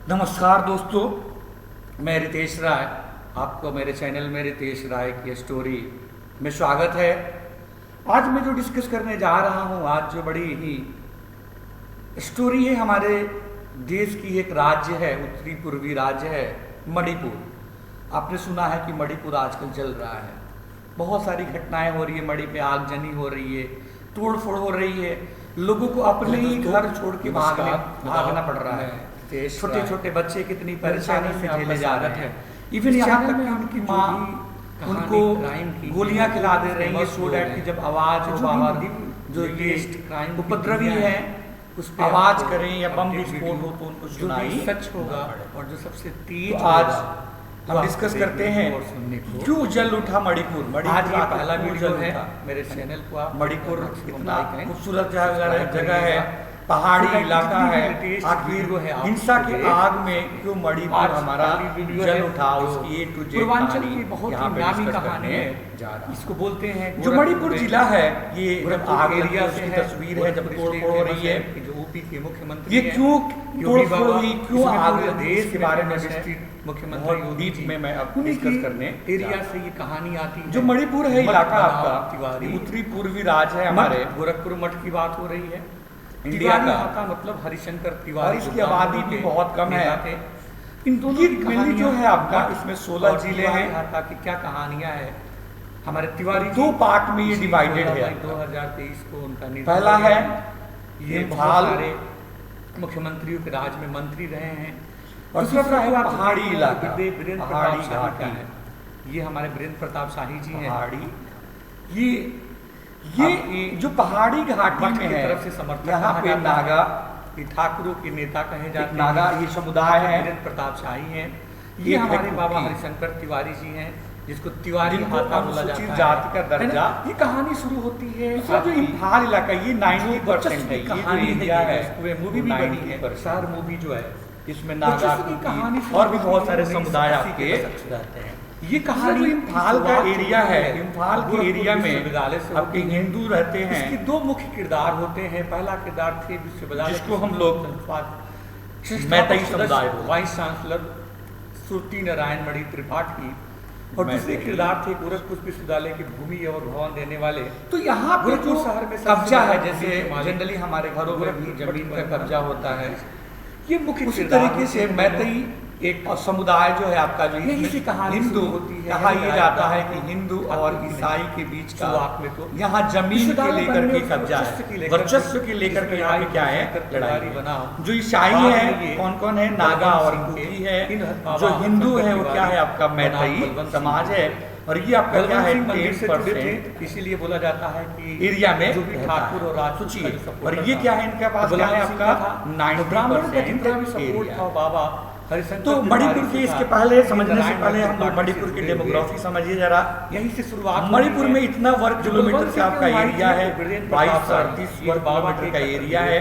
नमस्कार दोस्तों, मैं रितेश राय। आपको मेरे चैनल में रितेश राय की स्टोरी में स्वागत है। आज मैं जो डिस्कस करने जा रहा हूँ, आज जो बड़ी ही स्टोरी है, हमारे देश की एक राज्य है, उत्तरी पूर्वी राज्य है मणिपुर। आपने सुना है कि मणिपुर आजकल चल रहा है, बहुत सारी घटनाएं हो रही है, मणि पे आगजनी हो रही है, तोड़ फोड़ हो रही है, लोगों को अपने ही घर छोड़ के भागना पड़ रहा है। छोटे छोटे बच्चे कितनी परेशानी से झेले जा रहे हैं। इवन यहाँ तक कि उनकी माँ उनको गोलियां खिला दे रही है सो डैट कि जब आवाज हो बाहर, जो क्राइम उपद्रवी है उस पर आवाज करें या बम विस्फोट हो तो उनको सुनाई सच होगा। और जो सबसे तेज आज हम डिस्कस करते हैं क्यों जल उठा मणिपुर। आज ये पहला वीडियो है मेरे चैनल को। आप मणिपुर कितना खूबसूरत जगह है, पहाड़ी इलाका है, आखिर हिंसा की आग में क्यों मणिपुर हमारा जल उठा, उसकी ए टू जेड पूर्वांचल की बहुत ही नामी कहानी है। इसको बोलते हैं जो मणिपुर जिला है, ये जब आग एरिया से तस्वीर है, जब तोड़फोड़ हो रही है, जो यूपी के मुख्यमंत्री, ये क्यों तोड़फोड़ हुई, क्यों आग, देश के बारे में मुख्यमंत्री बीच में मैं अब डिस्कस करने एरिया से ये कहानी आती है। जो मणिपुर है इलाका आपका उत्तरी पूर्वी राज्य है हमारे, गोरखपुर मठ की बात हो रही है। इंडिया का मतलब हरिशंकर तिवारी, इसकी आबादी भी बहुत कम है। इन दोनों की कहानी जो है आपका, इसमें 16 जिले हैं कि क्या कहानियां हैं हमारे तिवारी। दो पार्ट में ये डिवाइडेड है। 2023 को उनका पहला है, ये सारे मुख्यमंत्रियों के राज में मंत्री रहे हैं, और दूसरा है पहाड़ी इलाका, वीरेंद्र प्रताप शाही का है। ये हमारे वीरेंद्र प्रताप शाही जी हैं। पहाड़ी ये जो पहाड़ी घाटी में है, तरफ से समर्थक यहाँ पे नागा, ठाकुरों के नेता कहे जाते हैं, नागा ये समुदाय है, वीरेंद्र प्रताप शाही हैं। ये हमारे बाबा हरिशंकर तिवारी जी हैं, जिसको तिवारी हाथा बोला जाता है, जाति का दर्जा। ये कहानी शुरू होती है जो इम्फाल इलाका, ये 90% है, ये इंडिया है, पूरे मूवी भी बनी है, शहर मूवी जो है, इसमें नागा की कहानी और भी बहुत सारे समुदाय आपके रहते हैं। ये कहानी इम्फाल का एरिया है। इम्फाल के एरिया में आपके हिंदू रहते हैं। इसके दो मुख्य किरदार होते हैं। पहला किरदार थे विश्वविद्यालय, जिसको हम लोग मैतई समुदाय, वाइस चांसलर श्रुति नारायण मणि त्रिपाठी, और दूसरे किरदार थे गोरखपुर विश्वविद्यालय की भूमि और भवन देने वाले। तो यहाँ पे जो शहर में कब्जा है, जैसे जनरली हमारे घरों में भी जमीन का कब्जा होता है, ये मुख्य तरीके से मैतई एक समुदाय जो है आपका, जो यही कहानी हिंदू होती है। कहा यह जाता है कि हिंदू और ईसाई के बीच का तो यहाँ जमीन के लेकर के कब्जा है, वर्चस्व के लेकर के यहाँ पे क्या है लड़ाई बना। जो ईसाई है कौन कौन है, नागा और कुकी है। जो हिंदू है वो क्या है आपका मैतई समाज है, और ये आपका क्या है 10%। इसीलिए बोला जाता है कि एरिया में जो भी ठाकुर और राजपूती, और ये क्या है इनके पास क्या है आपका 90% बाबा हरिशंकर। तो मणिपुर के इसके पहले समझने से पहले हम लोग मणिपुर की डेमोग्राफी समझिए जरा। यहीं से शुरुआत। मणिपुर में इतना वर्ग किलोमीटर का आपका एरिया है, 22-38 वर्ग किलोमीटर का एरिया है,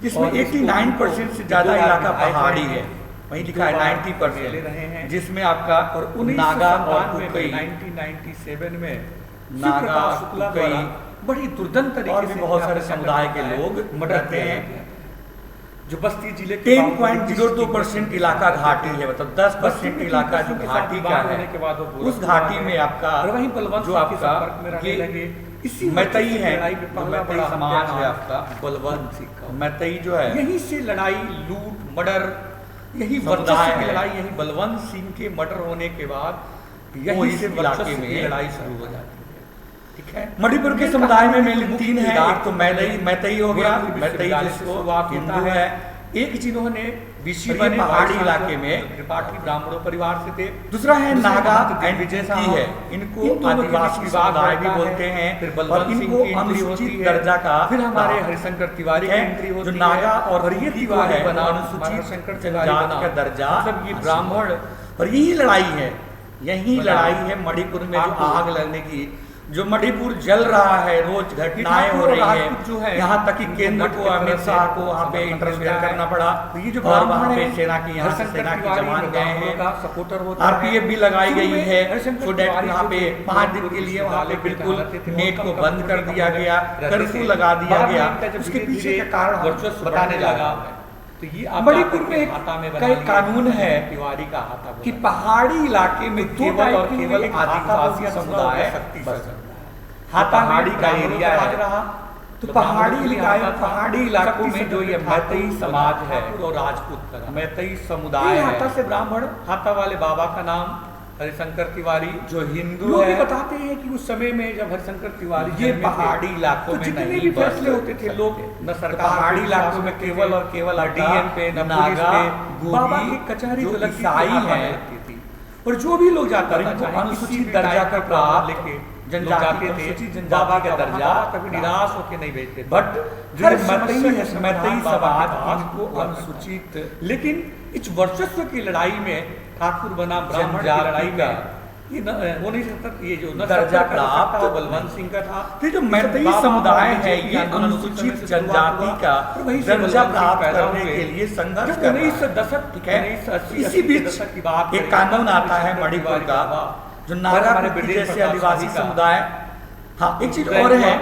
जिसमें 89% से ज्यादा इलाका पहाड़ी है। वहीं लिखा है 90%, जिसमें आपका और नागा और कुकी 1997 में नागा कुकी बड़ी दुर्दंत तरीके से बहुत सारे समुदाय के लोग रहते हैं। जो बस्ती जिले 10.02% इलाका घाटी है, मतलब 10% इलाका जो घाटी का है, उस घाटी में आपका वही बलवंत जो आपका ये मैतई है, मैतई समाज है आपका बलवंत मैतई जो है, यहीं से लड़ाई लूट मर्डर, यही वर्चस्व की लड़ाई, यही बलवंत सिंह के मर्डर होने के बाद यही से इलाके में लड़ाई शुरू हो जाती है। ठीक है, मणिपुर के समुदाय में मेन 3 है। एक तो मैतई हो गया, मैतई जिसको हिंदू है। एक जिन्होंने पहाड़ी इलाके में त्रिपाठी ब्राह्मणों परिवार से थे। दूसरा है नागा एंड विजयती है, इनको आदिवासी समुदाय भी बोलते हैं। फिर बलवंत सिंह की एंट्री होती है दर्जा का। फिर हमारे हरिशंकर तिवारी की एंट्री होती है, जो नागा और ये तिवारी बना अनुसूचित जाति का दर्जा, मतलब ये ब्राह्मण। और यही लड़ाई है, यही लड़ाई है मणिपुर में जो आग लगने की, जो मणिपुर जल रहा है, रोज घटनाएं हो रही है। यहाँ तक कि केंद्र को, अमित शाह को वहाँ पे इंटरफेयर करना पड़ा। तो ये जो वहाँ पे सेना की जवान गए हैं, सपोर्टर होते हैं, आरपीएफ भी लगाई गई है, सो डेट यहाँ पे 5 दिन के लिए वहाँ पे बिल्कुल नेट को बंद कर दिया गया, कर्फ्यू लगा दिया गया। उसके पीछे का कारण वर्चस्व बताने लगा। तो ये मणिपुर में एक कानून है तिवारी का हाथा कि पहाड़ी इलाके में केवल और केवल आदिवासी समुदाय हाथा पहाड़ी का एरिया है रहा। तो पहाड़ी इलाकों में जो ये मैतेई समाज है और राजपूत का मैतेई समुदाय हाथा से ब्राह्मण, हाथा वाले बाबा का नाम हरिशंकर तिवारी, जो हिंदू लोग है। बताते हैं कि उस समय में जब हरिशंकर तिवारी ये पहाड़ी इलाकों तो में जितने नहीं भी बढ़ फैसले होते थे, लोग न सरकार पहाड़ी पे इलाकों में विश्वास केवल और करते केवल थे, डीएम पे, न पुलिस नागा, पे, बाबा गोगी, की कचहरी जो तो लगती थी, ईसाई हाथा हैं, लगती थी। और जो भी लोग जाता था, चाहे अनुसूचित दर्जा का प्राप्त लेके जनजाति जाते थे, अनुसूचित जनजाति बाबा का का दर्जा कभी निराश होके नहीं भेजते थे। बट हर जो समस्या मैतेई के मैतेई समाधान बाबा के समाज पास इनको हुआ अनुसूचित, लेकिन इस वर्चस्व की लड़ाई में ठाकुर बना ब्राह्मण की जनजाति लड़ाई का में ये 1970 ये जो दर्जा प्राप्त बलवंत सिंह का था। तो जो मैतेई समुदाय है ये अनुसूचित जनजाति का दर्जा प्राप्त करने के लिए संघर्ष कर रहा है। दशक, ठीक है, 1980 इसी बीच की बात एक कानून आता है मणिपुर का, जो नागा कुकी जैसे आदिवासी समुदाय। हाँ, एक चीज और है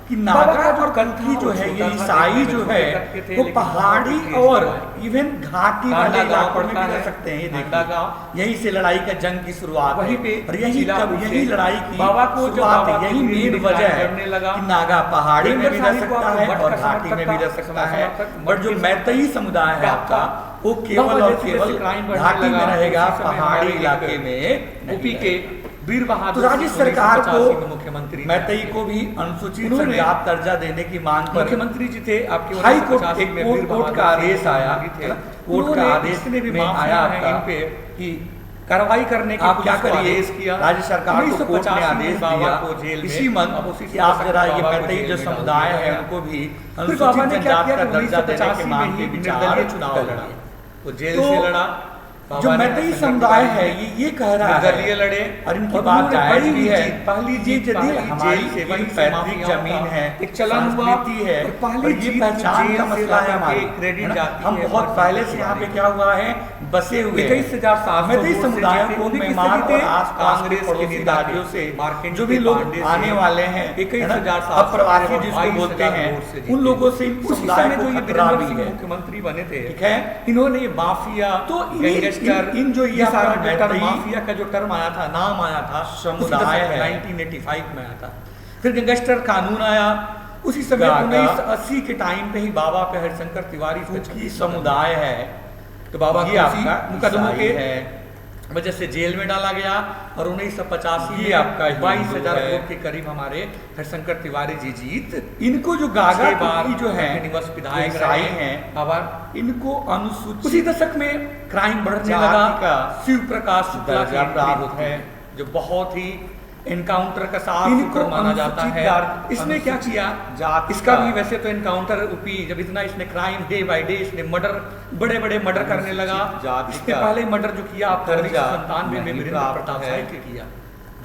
कि नागा और कल्की जो है, ये ईसाई जो है, वो पहाड़ी और इवन घाटी वाले इलाकों में भी रह सकते हैं। ये देखिए, यहीं से लड़ाई का जंग की शुरुआत वहीं पे और यही लड़ाई की बाबा को शुरुआत है। यही मेन वजह है कि नागा पहाड़ी में भी रह सकता है और घाटी में भी रह सकता है। बट जो मैतेई समुदाय है आपका, वो केवल और केवल घाटी में रहेगा, पहाड़ी इलाके में यूपी के वीर बहादुर। तो राज्य सरकार को मुख्यमंत्री मैतेई को भी अनुसूचित जनजाति दर्जा देने की मांग पर मुख्यमंत्री जी थे आपके हाई कोर्ट, एक कोर्ट का आदेश आया, कोर्ट का आदेश में में आया इन पे कि कार्रवाई करने की आप क्या करिए, किया राज्य सरकार को कोर्ट ने आदेश दिया को जेल में इसी मंथ कि आप जरा ये मैतेई जो समुदाय है उनको भी अनुसूचित जनजाति का दर्जा देने की मांग के विचार चुनाव लड़ा, वो जेल तो से लड़ा। जो मैतेई समुदाय है ये कह रहा है, लड़े और इनकी बात जायज भी है। पहली जीत यदि हमारी एक पैतृक जमीन है, एक चलन संस्कृति है, और ये पहचान का मसला है हमारी, क्रेडिट जाती हम है। बहुत पहले से यहाँ पे क्या हुआ है, बसे हुए हैं। 21,700 मैतेई समुदायों को मेहमान और आसपास के कांग्रेस के पड़ोसी नेता राज्यों से मार्केंड जो भी लोग आने वाले हैं, 21,700 अप्रवासी जिसको बोलते हैं, उन लोगों से इन समुदाय को खतरा भी है। मुख्यमंत्री बने थे, ठीक है, इन्होंने ये माफिया तो इन जो ये सारा मैतेई माफिया का जो टर्म आया था, नाम आया था, समुदाय है, 1985 में आया था। फिर गैंगस्टर कानून आया उसी समय 1980 के टाइम पे ही बाबा पे हरिशंकर तिवारी की समुदाय है। तो बाबा ये को आपका मुकदमों के है वजह से जेल में डाला गया और 1985 ये आपका 22,000 वोट के करीब हमारे हरिशंकर तिवारी जी जीत। इनको जो गागा बार जो है निवास विधायक ईसाई हैं, अब इनको अनुसूचित उसी दशक में क्राइम बढ़ने जाति लगा का शिव प्रकाश शुक्ला दर्जा की प्राप्त होती है, जो बहुत ही एनकाउंटर का साफ इनको शुक्र माना जाता है। अनुसूचित इसने क्या किया, जाति इसका का भी वैसे तो एनकाउंटर उपी, जब इतना इसने क्राइम डे बाय डे इसने मर्डर बड़े बड़े मर्डर करने लगा। जाति इसने का पहले मर्डर जो किया आप दर्जा 1997 में नहीं वीरेंद्र प्राप्त प्रताप है। साय के किया,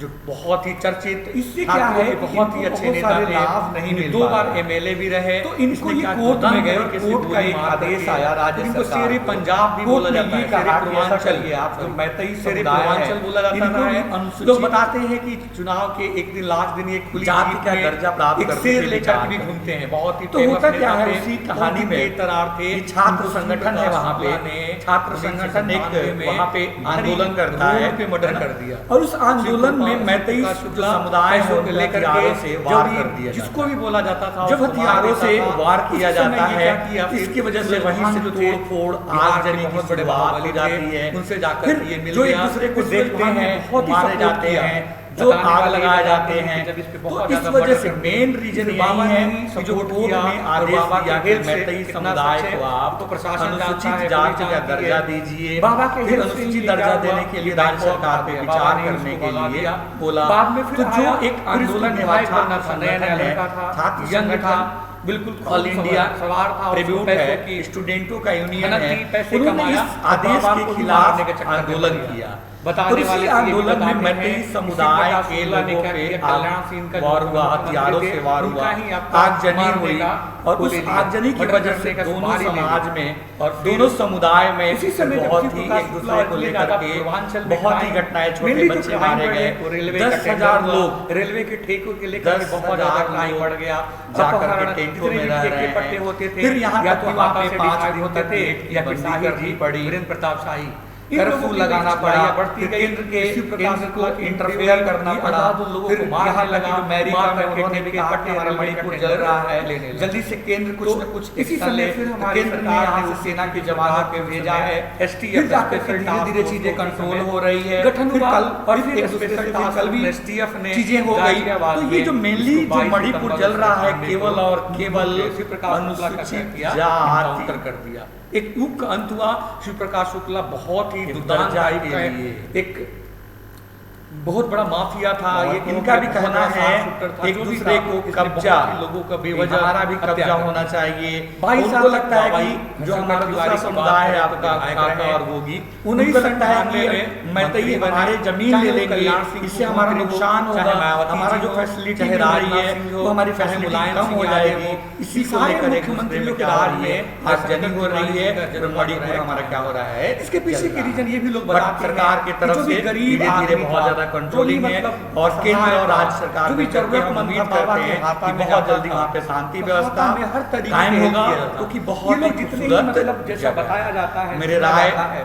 जो बहुत ही चर्चित। इससे क्या है, बहुत ही अच्छे नेता थे, लाभ नहीं मिल 2 बार पा रहे। एमएलए भी रहे। तो इनको ये क्या कोर्ट में गए, किया, कोर्ट का एक आदेश आया राज्य इनको सरकार शेरे को। पंजाब भी कोर्ट बोला ने जाता ये है, कहा शेरे कि ऐसा पूर्वांचल करिए, आप जो मैतेई शेरे समुदाय है, पूर्वांचल बोला जाता इनको है। भी लोग अनुसूचित बताते हैं कि चुनाव के एक दिन लास्ट दिन एक खुली जाति जीप का में दर्जा प्राप्त एक करने शेर के लेकर विचार भी करें। घूमते हैं, बहुत ही तो famous होता क्या नेता है, थे, उसी बहुत कहानी ही में बेतरार थे। ये छात्र संगठन है वहाँ पे, छात्र संगठन एक वहाँ पे आंदोलन करता है, पे मर्डर कर दिया। और उस आंदोलन में मैतेई जो समुदाय है उनको लेकर हथियारों से वार कर दिया जिसको भी बोला जाता था, जब हथियारों से वार किया जाता है, इसकी वजह से वहीं से तोड़ फोड़ आगजनी की शुरुआत हो जाती है। उनसे जाकर फिर ये मिल जो एक गया, दूसरे को उस देखते वक्त हैं, बहुत ही मारे support जाते किया। हैं, जो बताने आग वाले लगाए ये जाते बताते हैं। हैं, जब इस पे तो बहुत इस ज्यादा वजह मर्डर से करते मेन हैं। रीजन फिर यही बाबा है ने कि जो support कोर्ट किया ने और आदेश बाबा दिया के कि से मैतेई कितना समुदाय सच है, को आप तो प्रशासन जानता अनुसूचित है, जाति पुलिस का जानती दर्जा है। दीजिए। बाबा के फिर हेल्प से अनुसूचित ये दर्जा क्या देने हुआ, के लिए ये राज्य सरकार पे बाबा विचार ने करने उसको के भगा लिए दिया। बोला। बाद में फिर तो जो आया, एक फिर आंदोलन इसको हुआ, निभाया करना था, नया नया संगठन है, लड़का था, छात्र यंग था, संगठन बिल्कुल ऑल इंडिया सवार था, ट्रिब्यूट पैसों है, की स्टूडेंटों का यूनियन मेहनत है, की, पैसे उन्होंने कमाया, इस आदेश बाबा के को खिलाफ मारने के चक्कर में आंदोलन पड़ गया। किया। बताने और इसी वाले आंदोलन में बताते मैतेई हैं, समुदाय इसी के प्रकाश लोगों शुक्ला ने पे क्या किया, कल्याण सिंह का वार जो हुआ, मुख्यमंत्री हथियारों थे, से वार उनका हुआ, ही आपका आगजनी मारने हुई, का और वो उस ले लिया। आगजनी की मर्डर वजह से करने का दोनों सुपारी ले समाज लिया। में और दोनों समुदाय में इसी समय जब बहुत शिव ही प्रकाश एक शुक्ला दूसरे को इतने लेकर ज्यादा के पूर्वांचल में बहुत ही crime, घटनाएं, छोटे mainly जो बच्चे crime मारे बढ़े, गए, वो रेलवे का 10,000 टेंडर हुआ, लोग रेलवे के ठेकों के लेकर 10,000 बहुत ज्यादा क्राइम बढ़ गया, जाकर के अपहरण, गेटों में रह रहे पट्टे हैं। होते थे, फिर यहाँ या तक तो वहाँ पे से 5 डिसाइड दिन होते तक थे, गेट की या बंदी शाही करनी जी, पड़ी, वीरेंद्र प्रताप शाही, कर्फ्यू लगाना पड़ा, बढ़ती गई, केंद्र के इसी प्रकार केंद्र को से इंटरफेयर करना पड़ा, उन लोगों फिर को यहाँ मारने तक लगा, कि अमेरिका में उन्होंने भी कहा कि हमारा रेलवे का मणिपुर टेंडर जल रहा है, लेने लगा। जल्दी से केंद्र कुछ न कुछ इसी एक्शन ले। समय फिर तो हमारी केंद्र ने सरकार यहाँ ने से सेना के उस जवानों समय को भेजा है, STF फिर जाकर के स्पेशल धीरे धीरे टास्क चीजें फोर्स कंट्रोल में हो रही है, गठन फिर हुआ, कल और फिर फिर एक दूसरे से स्पेशल फिर टास्क कल भी STF ने चीजें हो गई। गाजियाबाद तो ये जो में मेनली इसको जो 22 मणिपुर सितंबर जल रहा है को केवल और केवल इसी प्रकार अनुसूचित किया, जाति काउंटर कर दिया। एक युग का अंत हुआ। शिव प्रकाश शुक्ला बहुत ही दुर्दान दर्जा टाइप के का लिए। एक बहुत बड़ा माफिया था। ये बहुत इनका भी बहुत कहना बड़ा है साफ शूटर था, एक जो भी दूसरे था, को इसने कब्जा, बहुत ही लोगों का बेवजह हमारा भी हत्या कब्जा कर होना दी। चाहिए। भाई उनको साहब लगता है भाई कि जो शंकर हमारा तिवारी दूसरा की समुदाय है बात आपका है, काका है। और गोगी, 1997 उनको लगता है कि में मैं तो ये मंत्री बने, हमारे जमीन चाहे ले वो लेंगे, कल्याण सिंह इससे हमारा मुख्यमंत्री हो, नुकसान चाहे होगा, मायावती हमारा जी जो हो, फैसिलिटी चाहे मिल रही राजनाथ है सिंह हो, वो हमारी चाहे फैसिलिटी मुलायम कम सिंह हो यादव जाएगी। हो, इसी को सारे लेकर एक मुख्यमंत्रियों दूसरे में के क्या हो राज रही है, में आज जंग हो रही है, शंकर तो मणिपुर हमारा क्या हो रहा है, इसके पीछे के रीजन ये भी लोग बट बताते हैं सरकार की कि तरफ जो भी से गरीब धीरे धीरे आदमी बहुत था, ज्यादा जो भी कंट्रोलिंग है, मतलब और केंद्र और राज्य सहायता, सरकार जो भी मिलकर के हम जरूरतमंद उम्मीद था, बाबा करते के हैं हाथा कि में बहुत जाता जल्दी था। वहाँ पे शांति तो व्यवस्था हाथा में हर तरीके कायम से होगा, किया जाता। क्योंकि ये बहुत ही लोग जितने ही खूबसूरत मतलब जैसा जगह है। बताया जाता है, मेरे सुना राय जाता है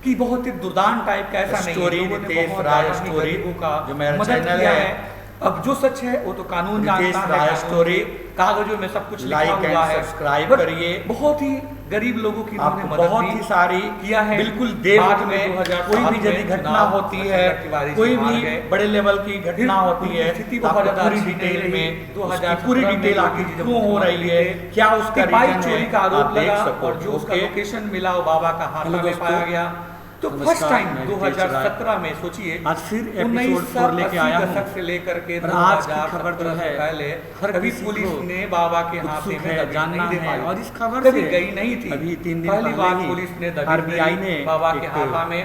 कि बहुत ही दुर्दान टाइप का ऐसा नहीं है, स्टोरी लोगों ने रितेश बहुत राय अपनी स्टोरी गरीबों का जो मेरा मदद चैनल किया है। अब जो सच है वो तो कानून रितेश जानता है, राय कानून स्टोरी, के कागजों में सब कुछ लिखा लाइक हुआ एंड है, सब्सक्राइब बट करिए। बहुत ही गरीब लोगों की आपको इन्होंने मदद बहुत भी ही सारी किया है। बिल्कुल देश बाद में में 2007 कोई भी यदि में घटना चुनाव होती शंकर है, तिवारी जी कोई हार भी गए। बड़े लेवल की घटना होती उनकी है, स्थिति तो बहुत आपको ज्यादा पूरी अच्छी डिटेल नहीं में रही। 2017 पूरी डिटेल आखिर जब क्यों हो रही है, थे, क्या उसका बाइक रीजन चोरी है, का आप आरोप देख लगा सको। और जो उसका ओके। लोकेशन मिला वो बाबा का हाथा हेलो में दोस्तों। पाया गया। तो नमस्कार, फर्स्ट टाइम मैं रितेश 2017 में सोचिए, आज फिर एपिसोड 4 लेके आया हूँ। दशक से लेकर के और आज की खबर जो 2017 है, से पहले हर कभी किसी पुलिस को ने बाबा के हाथे उत्सुक में है, दबी जानना नहीं दे है। पाई। और इस खबर कभी से गई नहीं थी। अभी 3 दिन पहली बार पहले ही पुलिस ने दबी आरबीआई दी ने बाबा के एक हाथा में।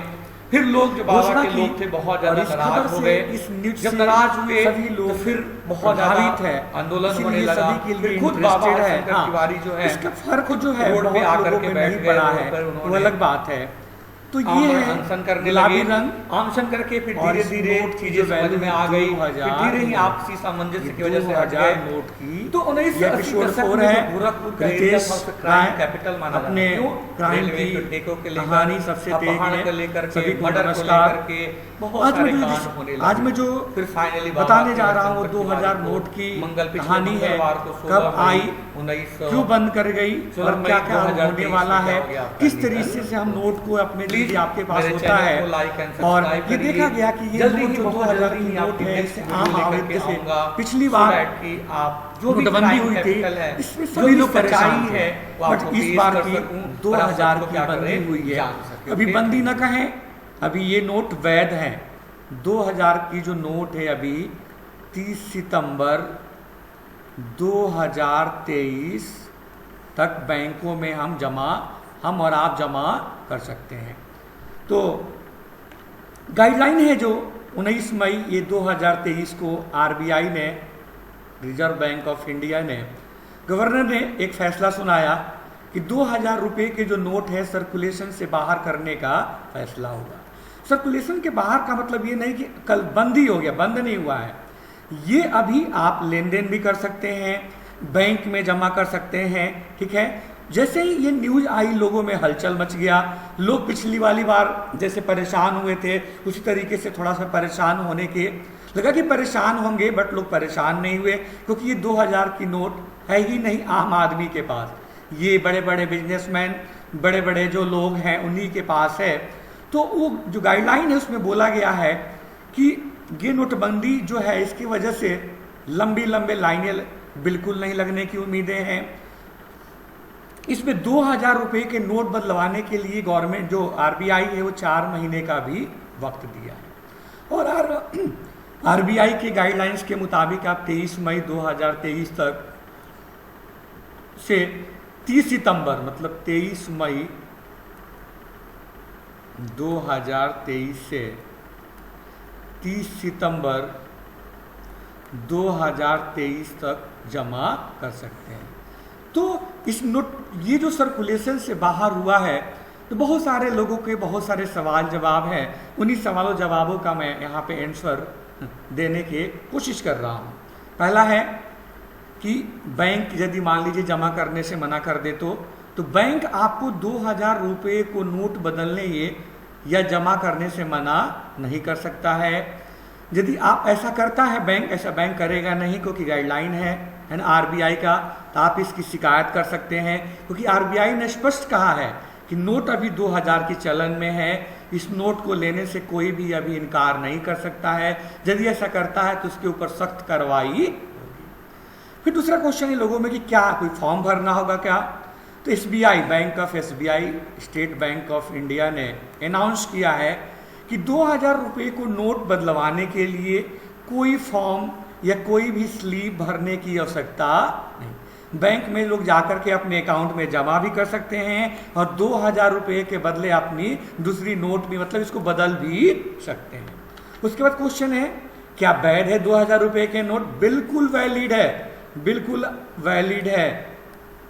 फिर लोग जो बाबा घोषणा के की, लोग थे बहुत और ज्यादा इस नाराज खबर हो से, गए। इस न्यूज़ जब से नाराज हुए सभी लोग तो फिर बहुत ज्यादा प्रभावित है, आंदोलन इसीलिए होने लगा। सभी के लिए फिर खुद बाबा इंटरेस्टेड है। शंकर तिवारी जो है इसका फर्क जो है रोड पे बहुत आकर लोगों के में बैठ नहीं गए, पड़ा रोड है, पर वो उन्होंने अलग बात है। तो ये है अनशन करने गुलाबी लगे, रंग, अनशन करके फिर और धीरे इस धीरे नोट की चीजें जो समझ वैल्यू में आ गई, 2000 फिर धीरे ही आपसी सामंजस्य की वजह से हट 2000 गए। नोट की। तो 1980 ये एपिसोड दशक 4 में है। जो गोरखपुर का रितेश एरिया था उसे क्राइम राय कैपिटल माना जाता अपने है। क्यों? क्राइम रेलवे की के टेकों के लेकर, कहानी सबसे तेज अपहरण है। को लेकर के, सभी को मर्डर को नमस्कार। लेकर के बहुत आज सारे मैं कांड जो होने आज लगे। मैं जो फिर फाइनली बताने जा रहा हूँ 2000 नोट की कहानी है, कब आई, क्यों बंद कर गई और क्या क्या होने वाला है, किस तरीके से हम नोट को अपने लिए आपके पास होता है। और ये देखा गया कि ये नोट जो 2000 की नोट है, इससे आम आदमी से पिछली बार जो भी नोटबंदी हुई थी, इसमें सभी लोग परेशान है, बट इस बार की 2000 की बंदी हुई है। अभी बंदी न कहें, अभी ये नोट वैध है। 2000 की जो नोट है अभी 30 सितंबर 2023 तक बैंकों में हम और आप जमा कर सकते हैं। तो गाइडलाइन है जो 19 मई ये 2023 को आरबीआई ने, रिजर्व बैंक ऑफ इंडिया ने, गवर्नर ने एक फैसला सुनाया कि 2000 रुपये के जो नोट है सर्कुलेशन से बाहर करने का फैसला होगा। सर्कुलेशन के बाहर का मतलब ये नहीं कि कल बंद ही हो गया, बंद नहीं हुआ है। ये अभी आप लेन देन भी कर सकते हैं, बैंक में जमा कर सकते हैं, ठीक है। जैसे ही ये न्यूज़ आई लोगों में हलचल मच गया। लोग पिछली वाली बार जैसे परेशान हुए थे उसी तरीके से थोड़ा सा परेशान होने के लगा कि परेशान होंगे, बट लोग परेशान नहीं हुए क्योंकि ये 2000 की नोट है ही नहीं आम आदमी के पास। ये बड़े बड़े बिजनेसमैन, बड़े बड़े जो लोग हैं उन्हीं के पास है। तो वो जो गाइडलाइन है उसमें बोला गया है कि ये नोटबंदी जो है इसकी वजह से लंबी लाइनें बिल्कुल नहीं लगने की उम्मीदें हैं। इसमें 2000 रुपये के नोट बदलवाने के लिए गवर्नमेंट जो आरबीआई है वो 4 महीने का भी वक्त दिया है। और आरबीआई के गाइडलाइंस के मुताबिक आप 23 मई 2023 तक से 30 सितंबर मतलब 23 मई 2023 से 30 सितंबर 2023 तक जमा कर सकते हैं। तो इस नोट ये जो सर्कुलेशन से बाहर हुआ है तो बहुत सारे लोगों के बहुत सारे सवाल जवाब हैं। उन्हीं सवालों जवाबों का मैं यहाँ पे आंसर देने की कोशिश कर रहा हूँ। पहला है कि बैंक यदि मान लीजिए जमा करने से मना कर दे तो बैंक आपको 2000 रुपये को नोट बदलने या जमा करने से मना नहीं कर सकता है। यदि आप ऐसा करता है बैंक, ऐसा बैंक करेगा नहीं क्योंकि गाइडलाइन है ना आरबीआई का, तो आप इसकी शिकायत कर सकते हैं, क्योंकि आरबीआई ने स्पष्ट कहा है कि नोट अभी 2000 की चलन में है, इस नोट को लेने से कोई भी अभी इनकार नहीं कर सकता है। यदि ऐसा करता है तो उसके ऊपर सख्त कार्रवाई होगी। फिर दूसरा क्वेश्चन है लोगों में कि क्या कोई फॉर्म भरना होगा क्या? तो SBI, bank of SBI, state bank of India ने अनाउंस किया है कि 2000 रुपये को नोट बदलवाने के लिए कोई फॉर्म या कोई भी स्लिप भरने की आवश्यकता नहीं। बैंक में लोग जाकर के अपने अकाउंट में जमा भी कर सकते हैं और 2000 रुपये के बदले अपनी दूसरी नोट भी, मतलब इसको बदल भी सकते हैं। उसके बाद क्वेश्चन है क्या वैध है 2000 रुपये के नोट? बिल्कुल वैलिड है, बिल्कुल वैलिड है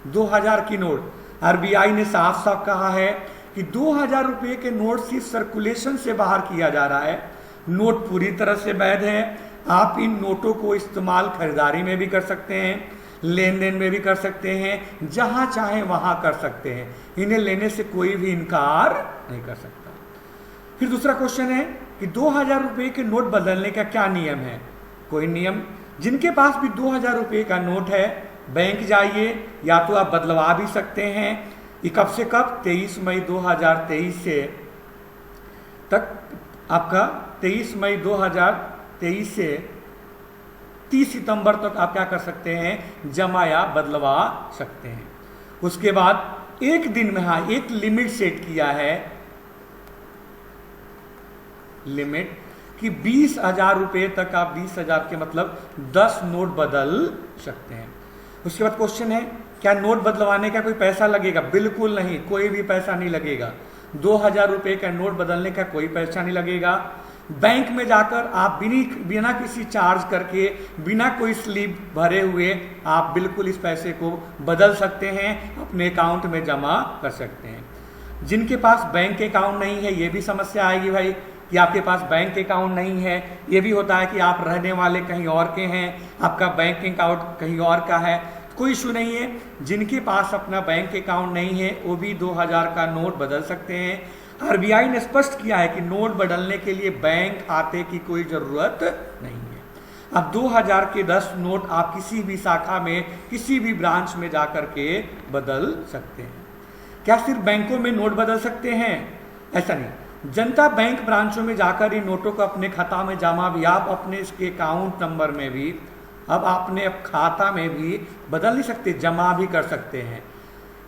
2000 की नोट। आरबीआई ने साफ साफ कहा है कि 2000 रुपये के नोट सिर्फ सर्कुलेशन से बाहर किया जा रहा है, नोट पूरी तरह से वैध है। आप इन नोटों को इस्तेमाल खरीदारी में भी कर सकते हैं, लेन देन में भी कर सकते हैं, जहां चाहे वहां कर सकते हैं, इन्हें लेने से कोई भी इनकार नहीं कर सकता। फिर दूसरा क्वेश्चन है कि 2000 रुपये के नोट बदलने का क्या नियम है? कोई नियम, जिनके पास भी 2000 रुपये का नोट है बैंक जाइए, या तो आप बदलवा भी सकते हैं। ये कब से कब? 23 मई 2023 से तक, आपका 23 मई 2023 से 30 सितंबर तक आप क्या कर सकते हैं? जमा या बदलवा सकते हैं। उसके बाद एक दिन में, हाँ, एक लिमिट सेट किया है, लिमिट कि 20,000 रुपये तक आप 20,000 के मतलब 10 नोट बदल सकते हैं। उसके बाद क्वेश्चन है क्या नोट बदलवाने का कोई पैसा लगेगा? बिल्कुल नहीं, कोई भी पैसा नहीं लगेगा। 2000 रुपये का नोट बदलने का कोई पैसा नहीं लगेगा। बैंक में जाकर आप बिना किसी चार्ज करके, बिना कोई स्लिप भरे हुए आप बिल्कुल इस पैसे को बदल सकते हैं, अपने अकाउंट में जमा कर सकते हैं। जिनके पास बैंक अकाउंट नहीं है, ये भी समस्या आएगी भाई कि आपके पास बैंक अकाउंट नहीं है। ये भी होता है कि आप रहने वाले कहीं और के हैं, आपका बैंक अकाउंट कहीं और का है, कोई इशू नहीं है। जिनके पास अपना बैंक अकाउंट नहीं है वो भी 2000 का नोट बदल सकते हैं। आरबीआई ने स्पष्ट किया है कि नोट बदलने के लिए बैंक खाते की कोई ज़रूरत नहीं है। अब 2000 के 10 नोट आप किसी भी शाखा में, किसी भी ब्रांच में जाकर के बदल सकते हैं। क्या सिर्फ बैंकों में नोट बदल सकते हैं? ऐसा नहीं, जनता बैंक ब्रांचों में जाकर इन नोटों को अपने खाता में जमा भी, आप अपने इसके अकाउंट नंबर में भी, अब आपने अब खाता में भी बदल नहीं सकते, जमा भी कर सकते हैं।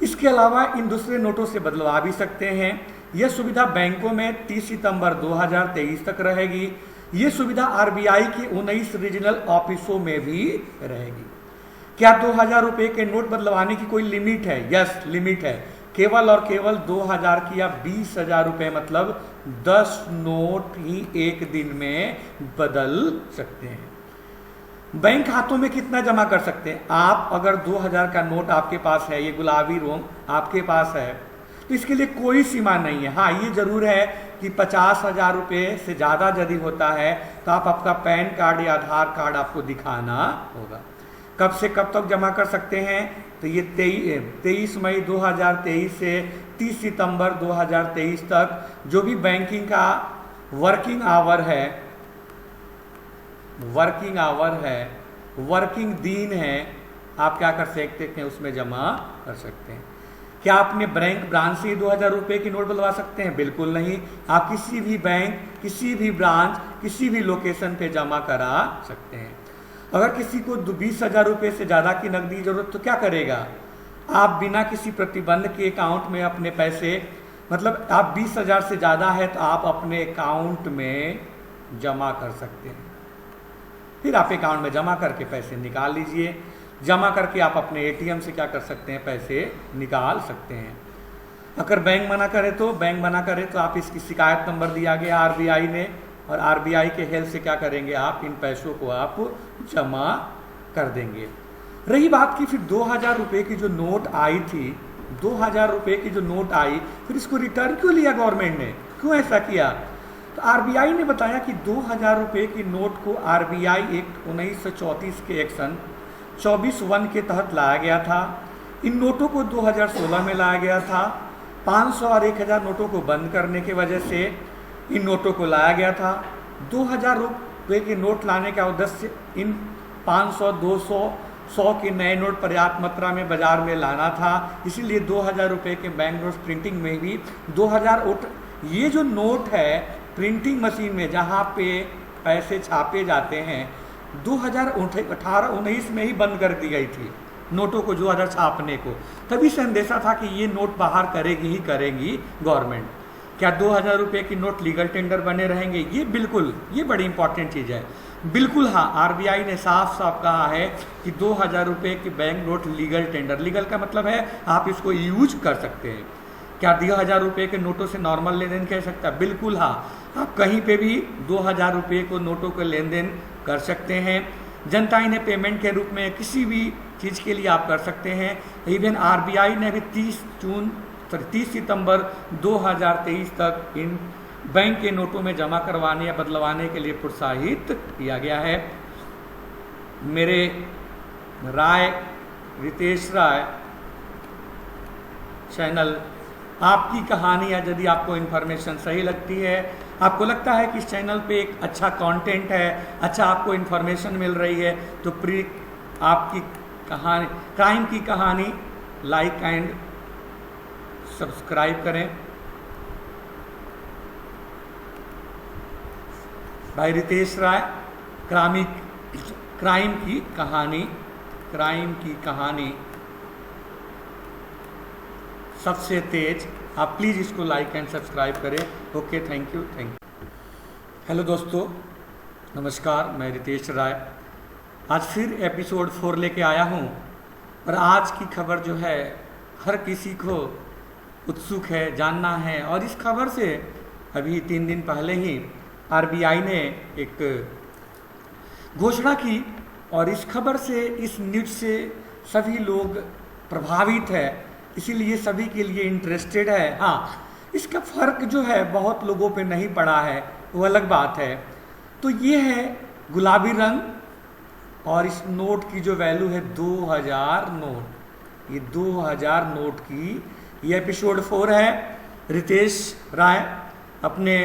इसके अलावा इन दूसरे नोटों से बदलवा भी सकते हैं। यह सुविधा बैंकों में 30 सितंबर 2023 तक रहेगी। ये सुविधा आरबीआई के 19 रीजनल ऑफिसों में भी रहेगी। क्या 2000 रुपये के नोट बदलवाने की कोई लिमिट है? यस, लिमिट है। केवल और केवल 2000 की या 20,000 रुपये, मतलब 10 नोट ही एक दिन में बदल सकते हैं। बैंक खातों में कितना जमा कर सकते हैं? आप अगर 2000 का नोट आपके पास है, ये गुलाबी रोम आपके पास है, तो इसके लिए कोई सीमा नहीं है। हाँ, ये जरूर है कि 50,000 रुपये से ज़्यादा यदि होता है तो आप आपका पैन कार्ड या आधार कार्ड आपको दिखाना होगा। कब से कब तक जमा कर सकते हैं? तो ये 23 मई 2023 से 30 सितंबर 2023 तक जो भी बैंकिंग का वर्किंग आवर है, वर्किंग दिन है, आप क्या कर सकते हैं? उसमें जमा कर सकते हैं। क्या अपने बैंक ब्रांच से 2000 रुपये की नोट बदलवा सकते हैं? बिल्कुल नहीं। आप किसी भी बैंक, किसी भी ब्रांच, किसी भी लोकेशन पे जमा करा सकते हैं। अगर किसी को 20,000 रुपये से ज़्यादा की नकदी जरूरत तो क्या करेगा? आप बिना किसी प्रतिबंध के अकाउंट में अपने पैसे, मतलब आप 20,000 से ज़्यादा है तो आप अपने अकाउंट में जमा कर सकते हैं। फिर आप अकाउंट में जमा करके पैसे निकाल लीजिए। जमा करके आप अपने एटीएम से क्या कर सकते हैं? पैसे निकाल सकते हैं। अगर बैंक मना करे तो आप इसकी शिकायत नंबर दिया गया आरबीआई ने, और आरबीआई के हेल्प से क्या करेंगे? आप इन पैसों को आप जमा कर देंगे। रही बात की फिर 2000 रुपये की जो नोट आई थी, 2000 रुपये की जो नोट आई, फिर इसको रिटर्न क्यों लिया गवर्नमेंट ने? क्यों ऐसा किया? तो आरबीआई ने बताया कि 2000 रुपये की नोट को आरबीआई एक्ट 1934 के एक्शन 24(1) के तहत लाया गया था। इन नोटों को 2016 में लाया गया था। 500 और 1000 नोटों को बंद करने की वजह से इन नोटों को लाया गया था। 2000 रुपये के नोट लाने का उद्देश्य इन 500, 200, 100 के नए नोट पर्याप्त मात्रा में बाजार में लाना था। इसीलिए 2000 रुपये के बैंक नोट प्रिंटिंग में भी 2000 ये जो नोट है प्रिंटिंग मशीन में जहाँ पे पैसे छापे जाते हैं 2018-19 में ही बंद कर दी गई थी नोटों को 2000 छापने को। तभी से अंदेशा था कि ये नोट बाहर करेगी ही करेगी गवर्नमेंट। क्या 2000 रुपये की नोट लीगल टेंडर बने रहेंगे? ये बिल्कुल, ये बड़ी इंपॉर्टेंट चीज़ है। बिल्कुल हाँ, आरबीआई ने साफ साफ कहा है कि 2000 रुपये की bank note legal tender, legal का मतलब है आप इसको यूज कर सकते हैं। क्या 2000 रुपये के नोटों से नॉर्मल लेन देन कह सकता है? बिल्कुल हाँ, आप कहीं पे भी 2000 रुपये को नोटों के लेन देन कर सकते हैं। जनता इन्हें पेमेंट के रूप में किसी भी चीज़ के लिए आप कर सकते हैं। इवन आरबीआई ने भी 30 सितंबर 2023 तक इन बैंक के नोटों में जमा करवाने या बदलवाने के लिए प्रोत्साहित किया गया है। मेरे राय रितेश राय चैनल, आपकी कहानी है, यदि आपको इन्फॉर्मेशन सही लगती है, आपको लगता है कि इस चैनल पे एक अच्छा कंटेंट है, अच्छा आपको इन्फॉर्मेशन मिल रही है, तो आपकी कहानी, क्राइम की कहानी लाइक एंड सब्सक्राइब करें। भाई रितेश राय, क्राइम की कहानी सबसे तेज, आप प्लीज़ इसको लाइक एंड सब्सक्राइब करें। Okay, thank you. हेलो दोस्तों, नमस्कार, मैं रितेश राय आज फिर एपिसोड 4 लेके आया हूँ। और आज की खबर जो है हर किसी को उत्सुक है, जानना है। और इस खबर से अभी 3 दिन पहले ही आरबीआई ने एक घोषणा की और इस खबर से, इस न्यूज़ से सभी लोग प्रभावित है, इसीलिए सभी के लिए इंटरेस्टेड है। हाँ, इसका फ़र्क जो है बहुत लोगों पे नहीं पड़ा है, वो अलग बात है। तो ये है गुलाबी रंग और इस नोट की जो वैल्यू है 2000 नोट, ये 2000 नोट की, ये एपिसोड 4 है। रितेश राय अपने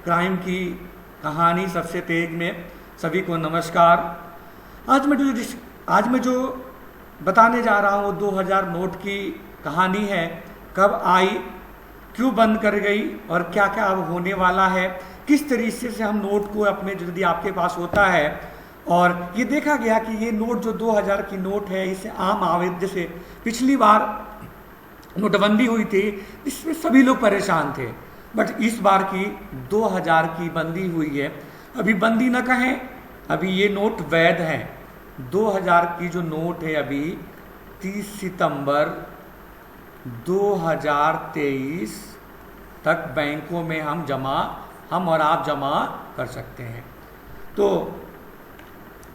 क्राइम की कहानी सबसे तेज में सभी को नमस्कार। आज मैं जो बताने जा रहा हूँ 2000 नोट की कहानी है। कब आई, क्यों बंद कर गई और क्या क्या अब होने वाला है, किस तरीके से हम नोट को अपने, यदि आपके पास होता है। और ये देखा गया कि ये नोट जो 2000 की नोट है, इसे आम आवेद, जैसे पिछली बार नोटबंदी हुई थी इसमें सभी लोग परेशान थे, बट इस बार की 2000 की बंदी हुई है। अभी बंदी न कहें, अभी ये नोट वैध है। 2000 की जो नोट है अभी 30 सितंबर 2023 तक बैंकों में हम और आप जमा कर सकते हैं। तो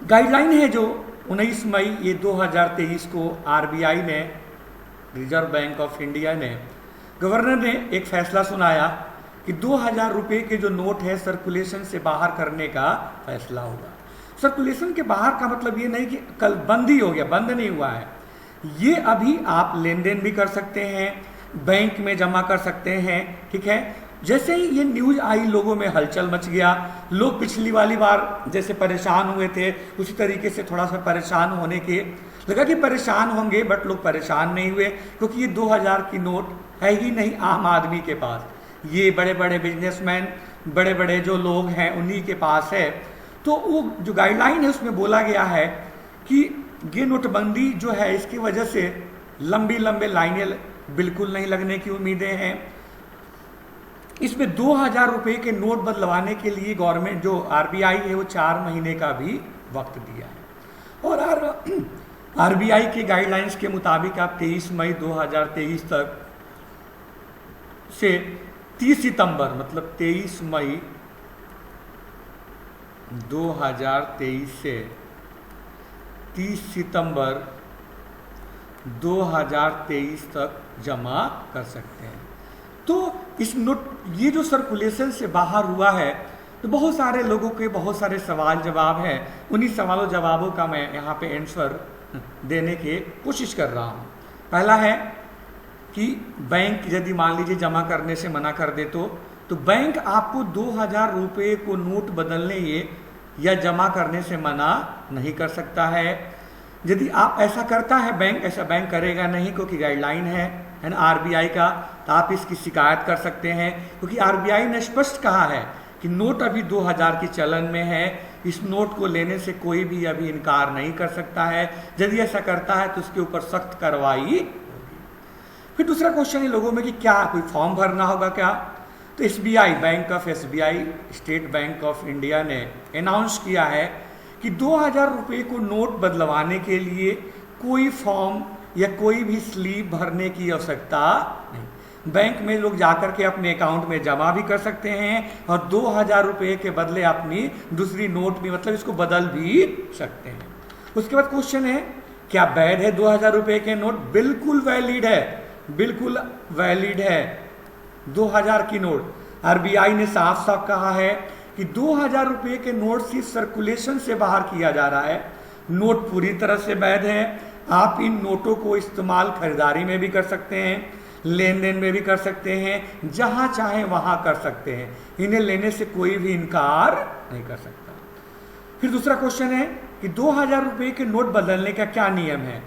गाइडलाइन है जो 19 मई ये 2023 को आरबीआई ने, रिजर्व बैंक ऑफ इंडिया ने, गवर्नर ने एक फैसला सुनाया कि 2000 रुपये के जो नोट है सर्कुलेशन से बाहर करने का फैसला होगा। सर्कुलेशन के बाहर का मतलब ये नहीं कि कल बंद ही हो गया, बंद नहीं हुआ है। ये अभी आप लेन देन भी कर सकते हैं, बैंक में जमा कर सकते हैं, ठीक है। जैसे ही ये न्यूज़ आई लोगों में हलचल मच गया। लोग पिछली वाली बार जैसे परेशान हुए थे उसी तरीके से थोड़ा सा परेशान होने के लगा कि परेशान होंगे, बट लोग परेशान नहीं हुए क्योंकि ये 2000 की नोट है ही नहीं आम आदमी के पास। ये बड़े बड़े बिजनेसमैन, बड़े बड़े जो लोग हैं उन्हीं के पास है। तो वो जो गाइडलाइन है उसमें बोला गया है कि ये नोटबंदी जो है इसकी वजह से लंबी लाइनें बिल्कुल नहीं लगने की उम्मीदें हैं। इसमें 2000 रुपये के नोट बदलवाने के लिए गवर्नमेंट जो आरबीआई है वो 4 महीने का भी वक्त दिया है। और आरबीआई के गाइडलाइंस के मुताबिक आप 23 मई 2023 तक से 30 सितंबर मतलब 23 मई 2023 से 30 सितंबर 2023 तक जमा कर सकते हैं। तो इस नोट, ये जो सर्कुलेशन से बाहर हुआ है तो बहुत सारे लोगों के बहुत सारे सवाल जवाब हैं। उन्हीं सवालों जवाबों का मैं यहाँ पे आंसर देने की कोशिश कर रहा हूँ। पहला है कि बैंक यदि मान लीजिए जमा करने से मना कर दे तो बैंक आपको 2000 रुपये को नोट बदलने या जमा करने से मना नहीं कर सकता है। यदि आप ऐसा करता है बैंक, ऐसा बैंक करेगा नहीं क्योंकि गाइडलाइन है ना आरबीआई का, तो आप इसकी शिकायत कर सकते हैं, क्योंकि आरबीआई ने स्पष्ट कहा है कि नोट अभी 2000 की चलन में है, इस नोट को लेने से कोई भी अभी इनकार नहीं कर सकता है। यदि ऐसा करता है तो उसके ऊपर सख्त कार्रवाई होगी। फिर दूसरा क्वेश्चन है लोगों में कि क्या कोई फॉर्म भरना होगा क्या? तो SBI, bank of SBI, state bank of India ने अनाउंस किया है कि 2000 रुपये को नोट बदलवाने के लिए कोई फॉर्म या कोई भी स्लिप भरने की आवश्यकता नहीं। बैंक में लोग जाकर के अपने अकाउंट में जमा भी कर सकते हैं और 2000 रुपये के बदले अपनी दूसरी नोट भी, मतलब इसको बदल भी सकते हैं। उसके बाद क्वेश्चन है क्या वैध है 2000 रुपये के नोट? बिल्कुल वैलिड है, बिल्कुल वैलिड है 2000 की नोट। आरबीआई ने साफ साफ कहा है कि 2000 रुपये के नोट सिर्फ सर्कुलेशन से बाहर किया जा रहा है, नोट पूरी तरह से वैध है। आप इन नोटों को इस्तेमाल खरीदारी में भी कर सकते हैं, लेन देन में भी कर सकते हैं, जहां चाहे वहां कर सकते हैं, इन्हें लेने से कोई भी इनकार नहीं कर सकता। फिर दूसरा क्वेश्चन है कि 2000 रुपये के नोट बदलने का क्या नियम है?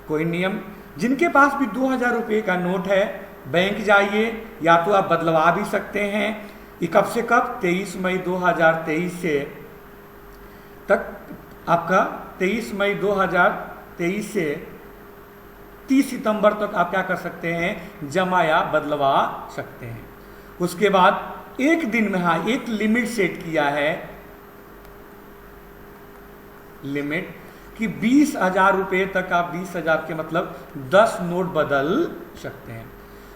कोई नियम, जिनके पास भी 2000 रुपये का नोट है बैंक जाइए, या तो आप बदलवा भी सकते हैं। ये कब से कब? 23 मई 2023 से तक, आपका 23 मई 2023 से 30 सितंबर तक आप क्या कर सकते हैं? जमा या बदलवा सकते हैं। उसके बाद एक दिन में, हाँ, एक लिमिट सेट किया है, लिमिट कि 20,000 रुपये तक आप 20,000 के मतलब 10 नोट बदल सकते हैं।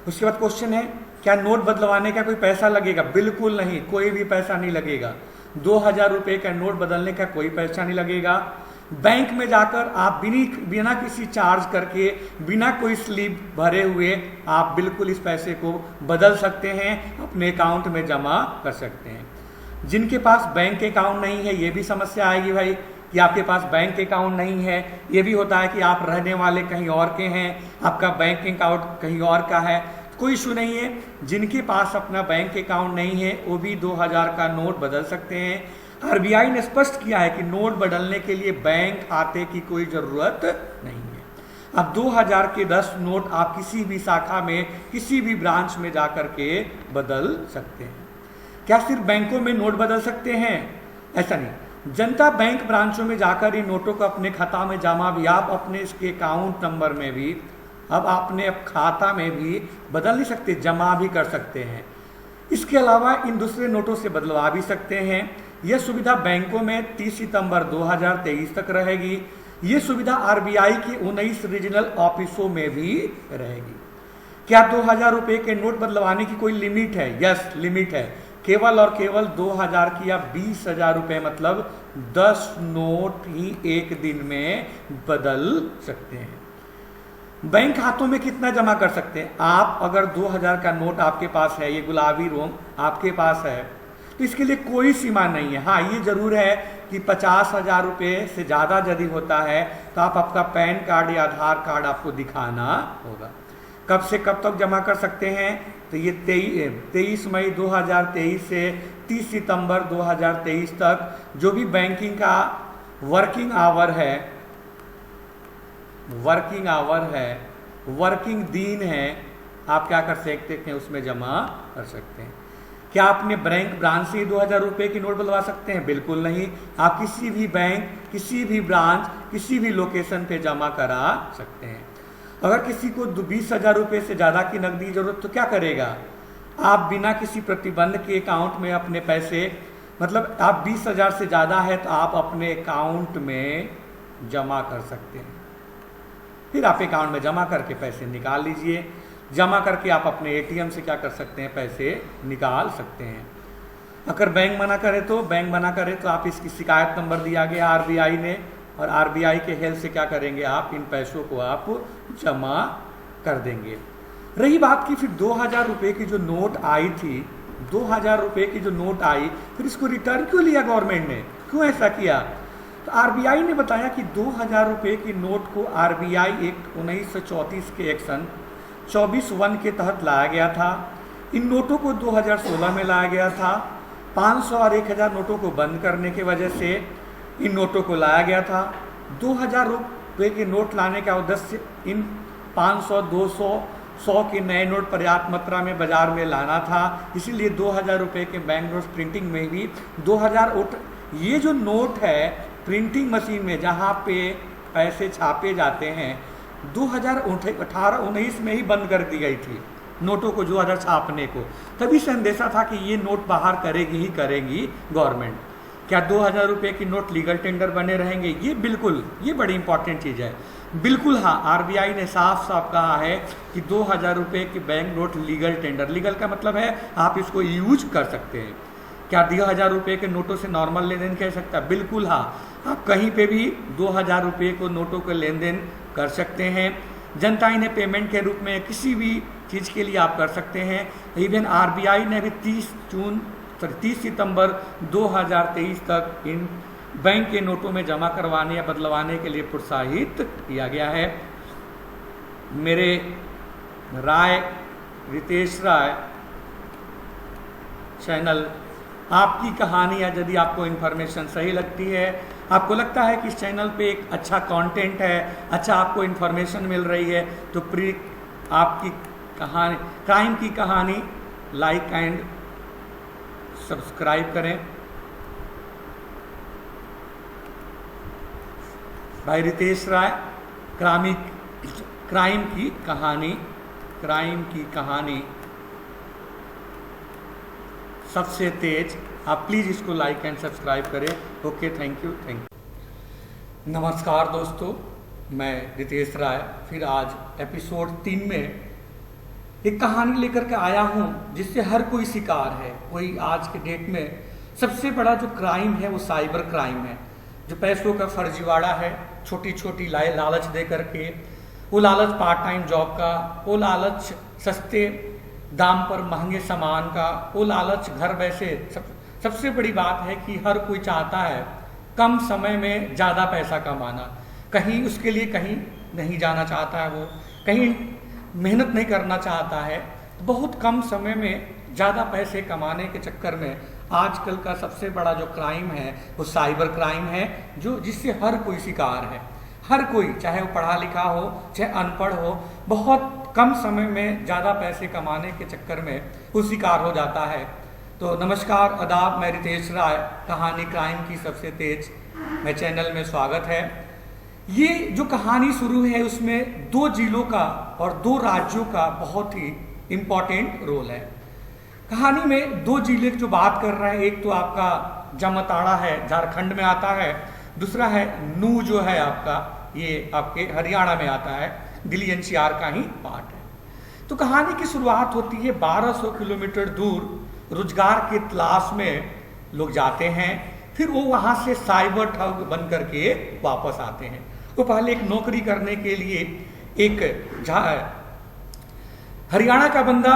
उसके बाद क्वेश्चन है क्या नोट बदलवाने का कोई पैसा लगेगा? बिल्कुल नहीं, कोई भी पैसा नहीं लगेगा। 2000 रुपये का नोट बदलने का कोई पैसा नहीं लगेगा। बैंक में जाकर आप बिना किसी चार्ज करके, बिना कोई स्लिप भरे हुए आप बिल्कुल इस पैसे को बदल सकते हैं, अपने अकाउंट में जमा कर सकते हैं। जिनके पास बैंक अकाउंट नहीं है, ये भी समस्या आएगी भाई कि आपके पास बैंक अकाउंट नहीं है। ये भी होता है कि आप रहने वाले कहीं और के हैं, आपका बैंक अकाउंट कहीं और का है, कोई इशू नहीं है। जिनके पास अपना बैंक अकाउंट नहीं है वो भी 2000 का नोट बदल सकते हैं। आरबीआई ने स्पष्ट किया है कि नोट बदलने के लिए बैंक आते की कोई ज़रूरत नहीं है। अब 2000 के 10 नोट आप किसी भी शाखा में, किसी भी ब्रांच में जाकर के बदल सकते हैं। क्या सिर्फ बैंकों में नोट बदल सकते हैं? ऐसा नहीं, जनता बैंक ब्रांचों में जाकर इन नोटों को अपने खाता में जमा भी, आप अपने इसके अकाउंट नंबर में भी, अब आपने खाता में भी बदल नहीं सकते, जमा भी कर सकते हैं। इसके अलावा इन दूसरे नोटों से बदलवा भी सकते हैं। यह सुविधा बैंकों में 30 सितंबर 2023 तक रहेगी। ये सुविधा आरबीआई की 19 रीजनल ऑफिसों में भी रहेगी। क्या 2000 रुपये के नोट बदलवाने की कोई लिमिट है? यस, लिमिट है। केवल और केवल 2000 की या 20,000 रुपये मतलब 10 नोट ही एक दिन में बदल सकते हैं। बैंक खातों में कितना जमा कर सकते हैं? आप अगर 2000 का नोट आपके पास है, ये गुलाबी रोम आपके पास है, तो इसके लिए कोई सीमा नहीं है। हाँ, ये जरूर है कि 50,000 रुपये से ज़्यादा यदि होता है तो आप आपका पैन कार्ड या आधार कार्ड आपको दिखाना होगा। कब से कब तक जमा कर सकते हैं? तो ये 23 मई 2023 से 30 सितंबर 2023 तक जो भी बैंकिंग का वर्किंग आवर है, वर्किंग दिन है, आप क्या कर सकते हैं? उसमें जमा कर सकते हैं। क्या आपने बैंक ब्रांच से 2000 रुपये की नोट बदलवा सकते हैं? बिल्कुल नहीं। आप किसी भी बैंक, किसी भी ब्रांच, किसी भी लोकेशन पे जमा करा सकते हैं। अगर किसी को 20,000 रुपये से ज़्यादा की नकदी जरूरत तो क्या करेगा? आप बिना किसी प्रतिबंध के अकाउंट में अपने पैसे, मतलब आप 20,000 से ज़्यादा है तो आप अपने अकाउंट में जमा कर सकते हैं। फिर आप अकाउंट में जमा करके पैसे निकाल लीजिए। जमा करके आप अपने एटीएम से क्या कर सकते हैं? पैसे निकाल सकते हैं। अगर बैंक मना करे तो आप इसकी शिकायत नंबर दिया गया आरबीआई ने, और आरबीआई के हेल्प से क्या करेंगे? आप इन पैसों को आप जमा कर देंगे। रही बात की फिर 2000 रुपये की जो नोट आई थी, 2000 रुपये की जो नोट आई, फिर इसको रिटर्न क्यों लिया गवर्नमेंट ने? क्यों ऐसा किया? तो आरबीआई ने बताया कि 2000 रुपये के नोट को आरबीआई एक्ट 1934 के एक्शन 24(1) के तहत लाया गया था। इन नोटों को 2016 में लाया गया था। 500 और 1000 नोटों को बंद करने की वजह से इन नोटों को लाया गया था। 2000 रुपये के नोट लाने का उद्देश्य इन 500, 200, 100 के नए नोट पर्याप्त मात्रा में बाजार में लाना था। इसीलिए 2000 रुपये के बैंक नोट प्रिंटिंग में भी 2000 ये जो नोट है प्रिंटिंग मशीन में जहाँ पे पैसे छापे जाते हैं 2018-19 में ही बंद कर दी गई थी नोटों को 2000 छापने को। तभी से अंदेशा था कि ये नोट बाहर करेगी ही करेगी गवर्नमेंट। क्या 2000 रुपये की नोट लीगल टेंडर बने रहेंगे? ये बिल्कुल, ये बड़ी इंपॉर्टेंट चीज़ है। बिल्कुल हाँ, आरबीआई ने साफ साफ कहा है कि 2000 रुपये की bank note legal tender, legal का मतलब है आप इसको यूज कर सकते हैं। क्या 2000 रुपये के नोटों से नॉर्मल लेन देन कह सकता है? बिल्कुल हाँ, आप कहीं पे भी 2000 रुपये को नोटों का लेन देन कर सकते हैं। जनता इन्हें पेमेंट के रूप में किसी भी चीज़ के लिए आप कर सकते हैं। इवन आरबीआई ने भी 30 सितंबर 2023 तक इन बैंक के नोटों में जमा करवाने या बदलवाने के लिए प्रोत्साहित किया गया है। मेरे राय रितेश राय चैनल, आपकी कहानी या यदि आपको इन्फॉर्मेशन सही लगती है, आपको लगता है कि इस चैनल पे एक अच्छा कंटेंट है, अच्छा आपको इन्फॉर्मेशन मिल रही है, तो आपकी कहानी, क्राइम की कहानी लाइक एंड सब्सक्राइब करें। भाई रितेश राय, क्राइम की कहानी सबसे तेज। आप प्लीज़ इसको लाइक एंड सब्सक्राइब करें। Okay, thank you. नमस्कार दोस्तों, मैं रितेश राय फिर आज एपिसोड 3 में एक कहानी लेकर के आया हूँ जिससे हर कोई शिकार है। कोई आज के डेट में सबसे बड़ा जो क्राइम है वो साइबर क्राइम है, जो पैसों का फर्जीवाड़ा है। छोटी छोटी लालच दे करके, वो लालच पार्ट टाइम जॉब का, वो लालच सस्ते दाम पर महंगे सामान का, वो लालच घर बैठे। सबसे बड़ी बात है कि हर कोई चाहता है कम समय में ज़्यादा पैसा कमाना। कहीं उसके लिए कहीं नहीं जाना चाहता है, वो कहीं मेहनत नहीं करना चाहता है। बहुत कम समय में ज़्यादा पैसे कमाने के चक्कर में आजकल का सबसे बड़ा जो क्राइम है वो साइबर क्राइम है, जो जिससे हर कोई शिकार है। हर कोई, चाहे वो पढ़ा लिखा हो चाहे अनपढ़ हो, बहुत कम समय में ज़्यादा पैसे कमाने के चक्कर में वो शिकार हो जाता है। तो नमस्कार, आदाब, मैं रितेश राय, कहानी क्राइम की सबसे तेज मैं चैनल में स्वागत है। ये जो कहानी शुरू है उसमें 2 जिलों का और 2 राज्यों का बहुत ही इम्पोर्टेंट रोल है। कहानी में 2 जिले जो बात कर रहे हैं, एक तो आपका जामताड़ा है, झारखंड में आता है, दूसरा है नूह जो है आपका, ये आपके हरियाणा में आता है, दिल्ली एनसीआर का ही पार्ट है। तो कहानी की शुरुआत होती है 1200 किलोमीटर दूर रोजगार की तलाश में लोग जाते हैं, फिर वो वहाँ से साइबर ठग बन करके वापस आते हैं। वो पहले एक नौकरी करने के लिए एक हरियाणा का बंदा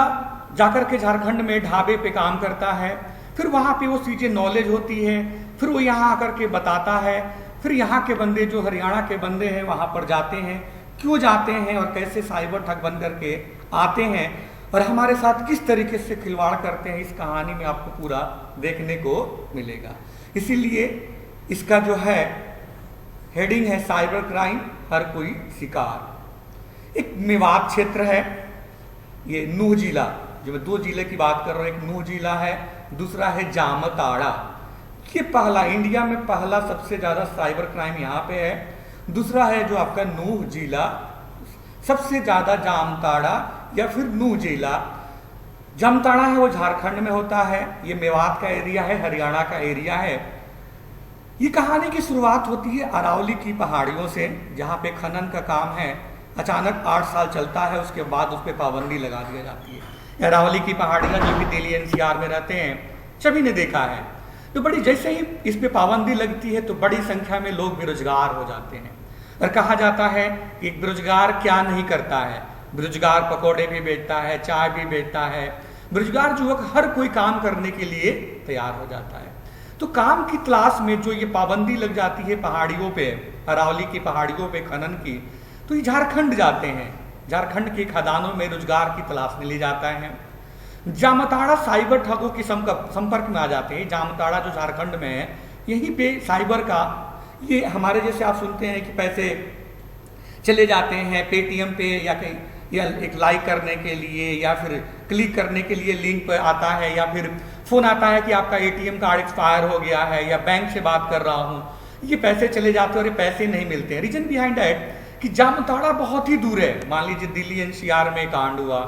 जाकर के झारखंड में ढाबे पे काम करता है, फिर वहाँ पे वो चीज़ें नॉलेज होती है, फिर वो यहाँ आकर के बताता है, फिर यहाँ के बंदे जो हरियाणा के बंदे हैं वहाँ पर जाते हैं, क्यों जाते हैं और कैसे साइबर ठग बन करके आते हैं और हमारे साथ किस तरीके से खिलवाड़ करते हैं, इस कहानी में आपको पूरा देखने को मिलेगा। इसीलिए इसका जो है हेडिंग है साइबर क्राइम, हर कोई शिकार। एक मेवात क्षेत्र है, ये नूह जिला, जो मैं 2 जिले की बात कर रहा हूँ, एक नूह जिला है, दूसरा है जामताड़ा। ये पहला, इंडिया में पहला सबसे ज़्यादा साइबर क्राइम यहाँ पे है। दूसरा है जो आपका नूह जिला, सबसे ज़्यादा जामताड़ा या फिर नूह जिला। जामताड़ा है वो झारखंड में होता है, ये मेवात का एरिया है, हरियाणा का एरिया है। ये कहानी की शुरुआत होती है अरावली की पहाड़ियों से, जहाँ पे खनन का काम है। अचानक 8 साल चलता है, उसके बाद उस पर पाबंदी लगा दी जाती है। अरावली की पहाड़ियाँ जो भी दिल्ली एनसीआर में रहते हैं सभी ने देखा है। तो बड़ी जैसे ही इस पे पाबंदी लगती है तो बड़ी संख्या में लोग बेरोजगार हो जाते हैं। और कहा जाता है कि बेरोजगार क्या नहीं करता है, बेरोजगार पकौड़े भी बेचता है, चाय भी बेचता है। बेरोजगार युवक हर कोई काम करने के लिए तैयार हो जाता है। तो काम की तलाश में जो ये पाबंदी लग जाती है पहाड़ियों पे, अरावली की पहाड़ियों पे खनन की, तो ये झारखंड जाते हैं, झारखंड के खदानों में रोजगार की तलाश में ले जाता है। जामताड़ा साइबर ठगों के संपर्क में आ जाते हैं। जामताड़ा जो झारखंड में है, यहीं पे साइबर का ये हमारे जैसे आप सुनते हैं कि पैसे चले जाते हैं पेटीएम पे या कहीं, या एक लाइक करने के लिए या फिर क्लिक करने के लिए लिंक पर आता है, या फिर फोन आता है कि आपका एटीएम कार्ड एक्सपायर हो गया है या बैंक से बात कर रहा हूँ, ये पैसे चले जाते हैं और ये पैसे नहीं मिलते हैं। रीजन बिहाइंड दैट कि जामताड़ा बहुत ही दूर है। मान लीजिए दिल्ली एनसीआर में कांड हुआ,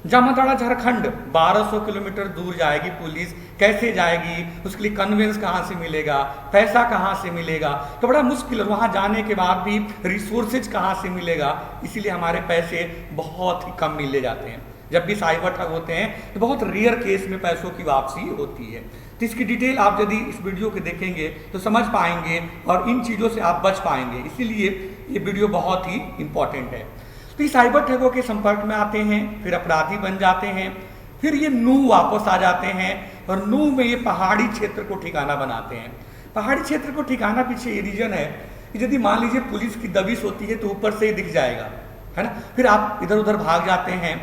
जामताड़ा झारखंड 1200 किलोमीटर दूर जाएगी पुलिस, कैसे जाएगी, उसके लिए कन्वेंस कहाँ से मिलेगा, पैसा कहाँ से मिलेगा, तो बड़ा मुश्किल है। वहाँ जाने के बाद भी रिसोर्सेज कहाँ से मिलेगा, इसीलिए हमारे पैसे बहुत ही कम मिले जाते हैं। जब भी साइबर ठग होते हैं तो बहुत रेयर केस में पैसों की वापसी होती है। तो इसकी डिटेल आप यदि इस वीडियो को देखेंगे तो समझ पाएंगे और इन चीज़ों से आप बच पाएंगे, इसीलिए ये वीडियो बहुत ही इंपॉर्टेंट है। तो ये साइबर ठगों के संपर्क में आते हैं, फिर अपराधी बन जाते हैं, फिर ये नू वापस आ जाते हैं और नू में ये पहाड़ी क्षेत्र को ठिकाना बनाते हैं। पहाड़ी क्षेत्र को ठिकाना पीछे ये रीजन है कि यदि मान लीजिए पुलिस की दबिश होती है तो ऊपर से ही दिख जाएगा, है ना, फिर आप इधर उधर भाग जाते हैं।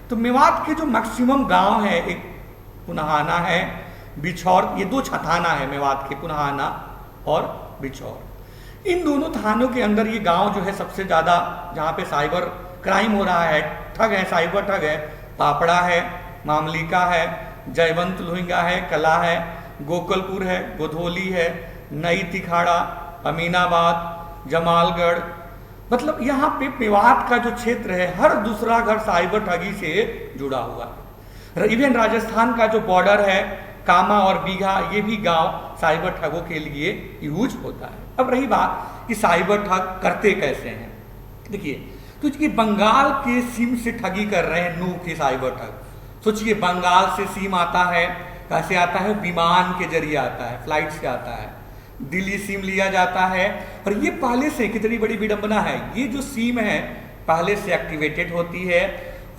तो मेवात के जो मैक्सिमम गांव है, एक पुनहाना है, बिछौर, ये दो थाना है मेवात के, पुनहाना और बिछौर। इन दोनों थानों के अंदर ये गांव जो है सबसे ज़्यादा जहाँ पे साइबर क्राइम हो रहा है, ठग है, साइबर ठग है, पापड़ा है, मामलिका है, जयवंत लोहिंगा है, कला है, गोकलपुर है, गोधोली है, नई तिखाड़ा, अमीनाबाद, जमालगढ़, मतलब यहाँ पे मेवात का जो क्षेत्र है हर दूसरा घर साइबर ठगी से जुड़ा हुआ है। इवन राजस्थान का जो बॉर्डर है कामा और बीघा, ये भी गांव साइबर ठगों के लिए यूज होता है। अब रही बात कि साइबर ठग करते कैसे हैं, देखिए तो ये बंगाल के सिम से ठगी कर रहे हैं नू के साइबर ठग। सोचिए बंगाल से सिम आता है, कैसे आता है, विमान के जरिए आता है, फ्लाइट से आता है, दिल्ली सिम लिया जाता है और ये पहले से, कितनी बड़ी विडंबना है, ये जो सिम है पहले से एक्टिवेटेड होती है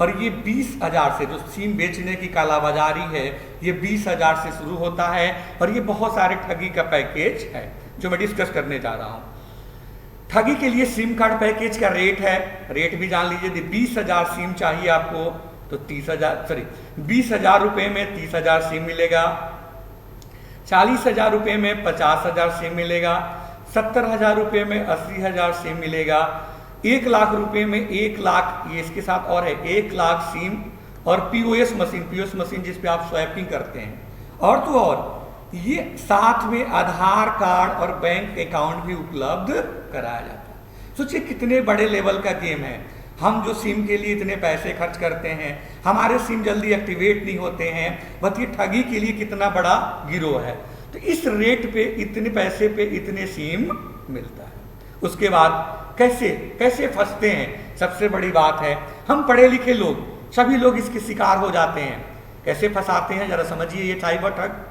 और ये 20,000 से, जो सिम बेचने की कालाबाजारी है ये 20,000 से शुरू होता है और ये बहुत सारे ठगी का पैकेज है जो मैं डिस्कस करने जा रहा हूँ। ठगी के लिए सिम कार्ड पैकेज का रेट है, रेट भी जान लीजिए, 20,000 सिम चाहिए आपको तो 20,000 रुपये में 30,000 सिम मिलेगा, 40,000 रुपये में 50,000 सिम मिलेगा, 70,000 रुपये में 80,000 सिम मिलेगा, 1 लाख रुपये में 1 लाख, ये इसके साथ और है 1 लाख सिम और पीओएस मशीन जिसपे आप स्वैपिंग करते हैं, और तो और ये साथ में आधार कार्ड और बैंक अकाउंट भी उपलब्ध कराया जाता है। सोचिए कितने बड़े लेवल का गेम है। हम जो सिम के लिए इतने पैसे खर्च करते हैं, हमारे सिम जल्दी एक्टिवेट नहीं होते हैं, बट ये ठगी के लिए कितना बड़ा गिरोह है। तो इस रेट पे इतने पैसे पे इतने सिम मिलता है। उसके बाद कैसे फंसते हैं, सबसे बड़ी बात है, हम पढ़े लिखे लोग सभी लोग इसके शिकार हो जाते हैं। कैसे फंसाते हैं जरा समझिए। ये साइबर ठग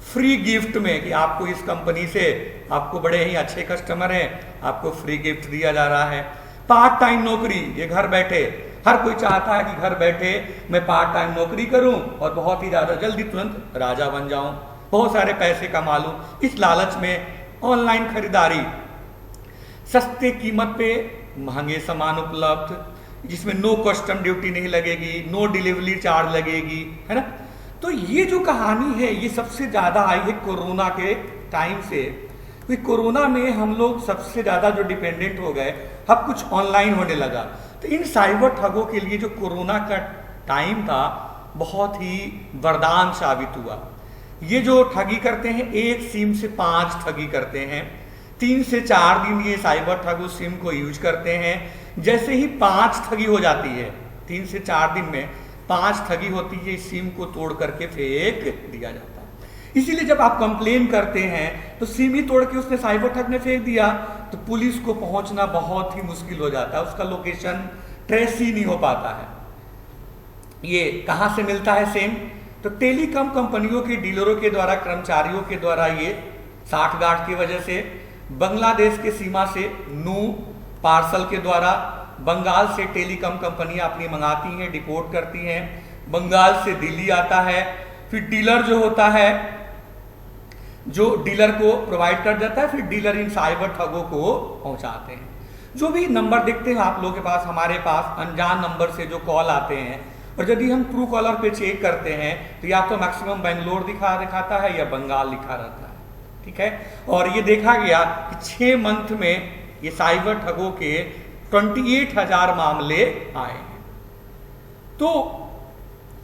फ्री गिफ्ट में कि आपको इस कंपनी से, आपको बड़े ही अच्छे कस्टमर हैं, आपको फ्री गिफ्ट दिया जा रहा है। पार्ट टाइम नौकरी, ये घर बैठे, हर कोई चाहता है कि घर बैठे मैं पार्ट टाइम नौकरी करूं और बहुत ही ज्यादा जल्दी तुरंत राजा बन जाऊं, बहुत सारे पैसे कमा लूं। इस लालच में ऑनलाइन खरीदारी, सस्ते कीमत पे महंगे सामान उपलब्ध, जिसमें नो कस्टम ड्यूटी नहीं लगेगी, नो डिलीवरी चार्ज लगेगी, है ना। तो ये जो कहानी है ये सबसे ज्यादा आई है कोरोना के टाइम से। तो कोरोना में हम लोग सबसे ज्यादा जो डिपेंडेंट हो गए, अब कुछ ऑनलाइन होने लगा। तो इन साइबर ठगों के लिए जो कोरोना का टाइम था बहुत ही वरदान साबित हुआ। ये जो ठगी करते हैं, एक सिम से 5 ठगी करते हैं, 3 से 4 दिन ये साइबर ठग उस सिम को यूज करते हैं। जैसे ही 5 ठगी हो जाती है, 3 से 4 दिन में 5 ठगी होती है, इस सिम को तोड़ करके फेंक दिया जाता है। इसीलिए जब आप कंप्लेन करते हैं तो सिम ही तोड़ के उसने साइबर ठग ने फेंक दिया तो पुलिस को पहुंचना बहुत ही मुश्किल हो जाता है, उसका लोकेशन ट्रेस ही नहीं हो पाता है। ये कहां से मिलता है सेम, तो टेलीकॉम कंपनियों के डीलरों के द्वारा, कर्मचारियों के द्वारा ये साठगांठ की वजह से बांग्लादेश के सीमा से नू पार्सल के द्वारा बंगाल से टेलीकॉम कंपनियां अपनी मंगाती हैं, डिपोर्ट करती हैं, बंगाल से दिल्ली आता है, फिर डीलर जो होता है जो डीलर को प्रोवाइड कर देता है, फिर डीलर इन साइबर ठगों को पहुंचाते हैं। जो भी नंबर दिखते हैं आप लोगों के पास, हमारे पास अनजान नंबर से जो कॉल आते हैं, और यदि हम ट्रू कॉलर पे चेक करते हैं तो या तो मैक्सिमम बेंगलोर दिखाता है या बंगाल लिखा रहता है, ठीक है। और ये देखा गया कि 6 मंथ में ये साइबर ठगों के 28,000 मामले आए हैं। तो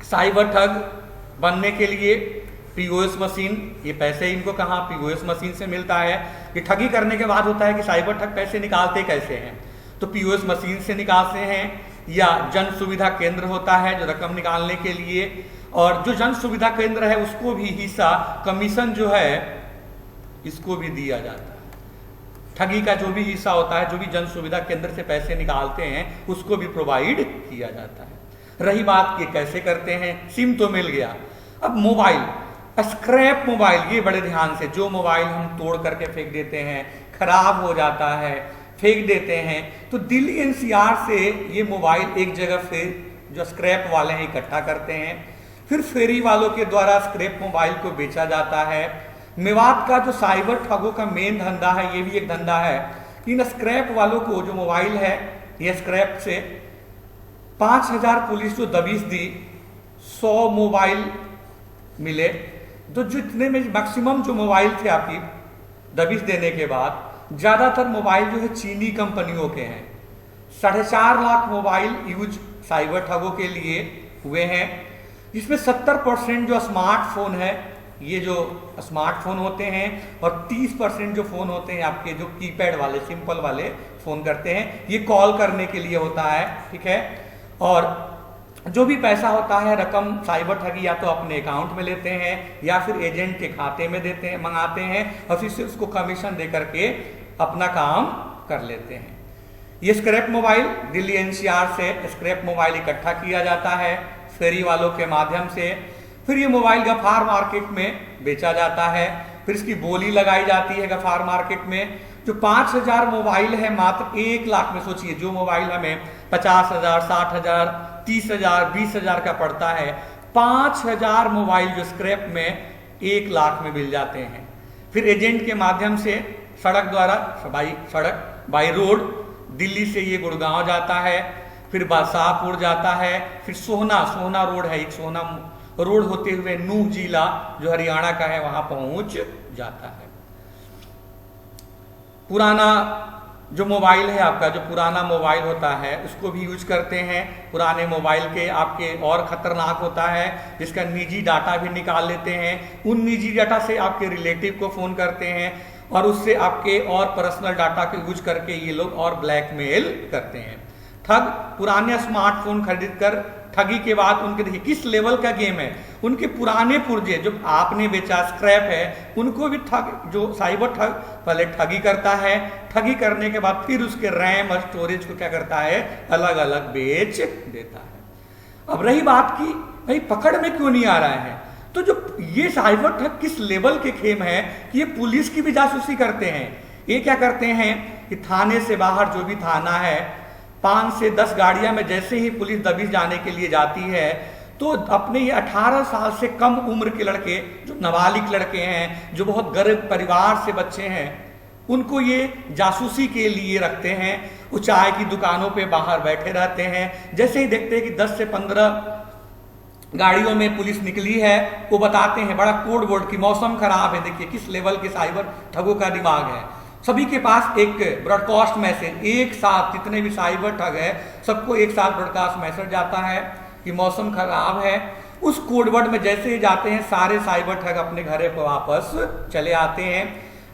साइबर ठग बनने के लिए पीओएस मशीन, ये पैसे इनको कहाँ पीओएस मशीन से मिलता है। ये ठगी करने के बाद होता है कि साइबर ठग पैसे निकालते कैसे हैं, तो पीओएस मशीन से निकालते हैं, या जन सुविधा केंद्र होता है जो रकम निकालने के लिए, और जो जन सुविधा केंद्र है उसको भी हिस्सा कमीशन जो है इसको भी दिया जाता है। ठगी का जो भी हिस्सा होता है, जो भी जन सुविधा केंद्र से पैसे निकालते हैं उसको भी प्रोवाइड किया जाता है। रही बात कि कैसे करते हैं, सिम तो मिल गया, अब मोबाइल, स्क्रैप मोबाइल, ये बड़े ध्यान से, जो मोबाइल हम तोड़ करके फेंक देते हैं, खराब हो जाता है, फेंक देते हैं, तो दिल्ली एनसीआर से ये मोबाइल एक जगह से जो स्क्रैप वाले हैं इकट्ठा करते हैं, फिर फेरी वालों के द्वारा स्क्रैप मोबाइल को बेचा जाता है। मेवात का जो साइबर ठगों का मेन धंधा है, ये भी एक धंधा है। इन स्क्रैप वालों को जो मोबाइल है, ये स्क्रैप से 5,000 पुलिस जो दबिश दी, 100 मोबाइल मिले, तो जितने में मैक्सिमम जो मोबाइल थे आपकी दबिश देने के बाद, ज्यादातर मोबाइल जो है चीनी कंपनियों के हैं। 4.5 लाख मोबाइल यूज साइबर ठगों के लिए हुए हैं, जिसमें 70% जो स्मार्टफोन है, ये जो स्मार्टफोन होते हैं, और 30% जो फोन होते हैं आपके जो कीपैड वाले, सिंपल वाले फोन करते हैं, ये कॉल करने के लिए होता है, ठीक है। और जो भी पैसा होता है, रकम साइबर ठगी या तो अपने अकाउंट में लेते हैं या फिर एजेंट के खाते में देते हैं, मंगाते हैं, और फिर से उसको कमीशन दे करके अपना काम कर लेते हैं। ये स्क्रैप मोबाइल दिल्ली एनसीआर से स्क्रैप मोबाइल इकट्ठा किया जाता है फेरी वालों के माध्यम से, फिर ये मोबाइल गफार मार्केट में बेचा जाता है, फिर इसकी बोली लगाई जाती है गफार मार्केट में। जो 5,000 मोबाइल है मात्र 1 लाख में, सोचिए जो मोबाइल हमें 50,000, 60,000, 30,000, 20,000 का पड़ता है, 5,000 मोबाइल जो स्क्रैप में 1 लाख में मिल जाते हैं। फिर एजेंट के माध्यम से सड़क द्वारा, बाई रोड दिल्ली से ये गुड़गांव जाता है, फिर शाहपुर जाता है, फिर सोहना रोड है, एक सोहना रोड होते हुए नूह जिला जो हरियाणा का है वहां पहुंच जाता है। पुराना जो मोबाइल है आपका, जो पुराना मोबाइल होता है उसको भी यूज करते हैं। पुराने मोबाइल के आपके और खतरनाक होता है, जिसका निजी डाटा भी निकाल लेते हैं। उन निजी डाटा से आपके रिलेटिव को फोन करते हैं और उससे आपके और पर्सनल डाटा को यूज करके ये लोग और ब्लैकमेल करते हैं। ठग पुराने स्मार्टफोन खरीद कर ठगी के बाद उनके, देखिए किस लेवल का गेम है, उनके पुराने पुर्जे जो आपने बेचा स्क्रैप है उनको भी जो साइबर ठग पहले ठगी करता है, ठगी करने के बाद फिर उसके रैम और स्टोरेज को क्या करता है, अलग अलग बेच देता है। अब रही बात की भाई पकड़ में क्यों नहीं आ रहा है, तो जो ये साइबर ठग किस लेवल के खेम है कि ये पुलिस की भी जासूसी करते हैं। ये क्या करते हैं कि थाने से बाहर जो भी थाना है, 5 से 10 गाड़ियां में जैसे ही पुलिस दबिश जाने के लिए जाती है तो अपने ये 18 साल से कम उम्र के लड़के, जो नाबालिग लड़के हैं, जो बहुत गरीब परिवार से बच्चे हैं, उनको ये जासूसी के लिए रखते हैं। वो चाय की दुकानों पे बाहर बैठे रहते हैं, जैसे ही देखते हैं कि 10 से 15 गाड़ियों में पुलिस निकली है, वो बताते हैं बड़ा कोड वर्ड की मौसम खराब है। देखिए किस लेवल के साइबर ठगों का दिमाग है। सभी के पास एक ब्रॉडकास्ट मैसेज, एक साथ जितने भी साइबर ठग है सबको एक साथ ब्रॉडकास्ट मैसेज जाता है कि मौसम खराब है। उस कोडवर्ड में जैसे ही जाते हैं सारे साइबर ठग अपने घरे पर वापस चले आते हैं।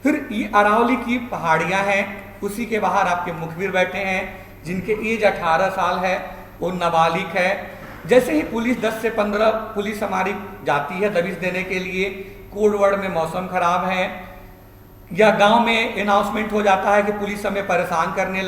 फिर ये अरावली की पहाड़ियां हैं, उसी के बाहर आपके मुखबिर बैठे हैं जिनके एज 18 साल है, वो नाबालिग है। जैसे ही पुलिस 10 से 15 पुलिस हमारी जाती है दबिश देने के लिए, कोडवर्ड में मौसम खराब है, या गांव में अनाउंसमेंट हो जाता है कि पुलिस हमें परेशान करने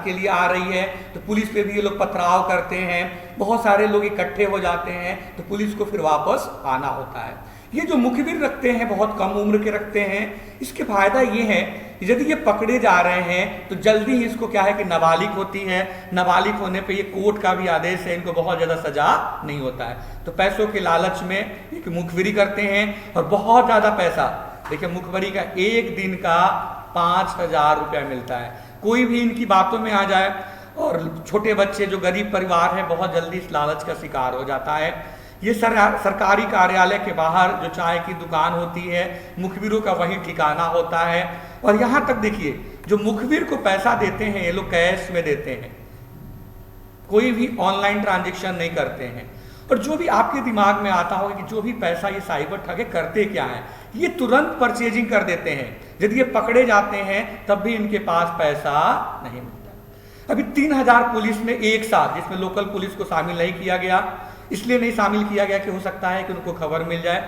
के लिए आ रही है, तो पुलिस पे भी ये लोग पथराव करते हैं। बहुत सारे लोग इकट्ठे हो जाते हैं तो पुलिस को फिर वापस आना होता है। ये जो मुखबिर रखते हैं बहुत कम उम्र के रखते हैं, इसके फायदा ये है कि यदि ये पकड़े जा रहे हैं तो जल्दी ही इसको क्या है कि नाबालिग होती है, नाबालिग होने पे ये कोर्ट का भी आदेश है, इनको बहुत ज्यादा सजा नहीं होता है। तो पैसों के लालच में एक मुखबिरी करते हैं और बहुत ज्यादा पैसा देखिए मुखबरी का एक दिन का 5,000 रुपया मिलता है। कोई भी इनकी बातों में आ जाए और छोटे बच्चे जो गरीब परिवार है बहुत जल्दी इस लालच का शिकार हो जाता है। ये सरकारी कार्यालय के बाहर जो चाय की दुकान होती है, मुखबिरों का वही ठिकाना होता है। और यहाँ तक देखिए, जो मुखबिर को पैसा देते हैं ये लोग कैश में देते हैं, कोई भी ऑनलाइन ट्रांजेक्शन नहीं करते हैं। और जो भी आपके दिमाग में आता होगा कि जो भी पैसा ये साइबर ठगे करते क्या है, ये तुरंत परचेजिंग कर देते हैं। यदि ये पकड़े जाते हैं तब भी इनके पास पैसा नहीं मिलता। अभी 3,000 पुलिस ने एक साथ, जिसमें लोकल पुलिस को शामिल नहीं किया गया, इसलिए नहीं शामिल किया गया कि हो सकता है कि उनको खबर मिल जाए।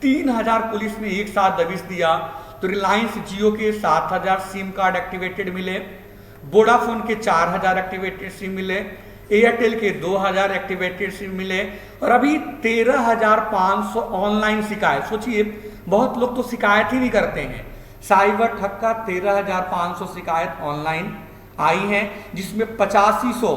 3,000 पुलिस ने एक साथ दबिश दिया तो रिलायंस जियो के 7,000 सिम कार्ड एक्टिवेटेड मिले, वोडाफोन के 4,000 एक्टिवेटेड सिम मिले, एयरटेल के 2,000 एक्टिवेटेड सिम मिले और अभी 13,500 ऑनलाइन शिकायत। सोचिए, बहुत लोग तो शिकायत ही नहीं करते हैं। साइबर ठग का 13,500 शिकायत ऑनलाइन आई है, जिसमें 8500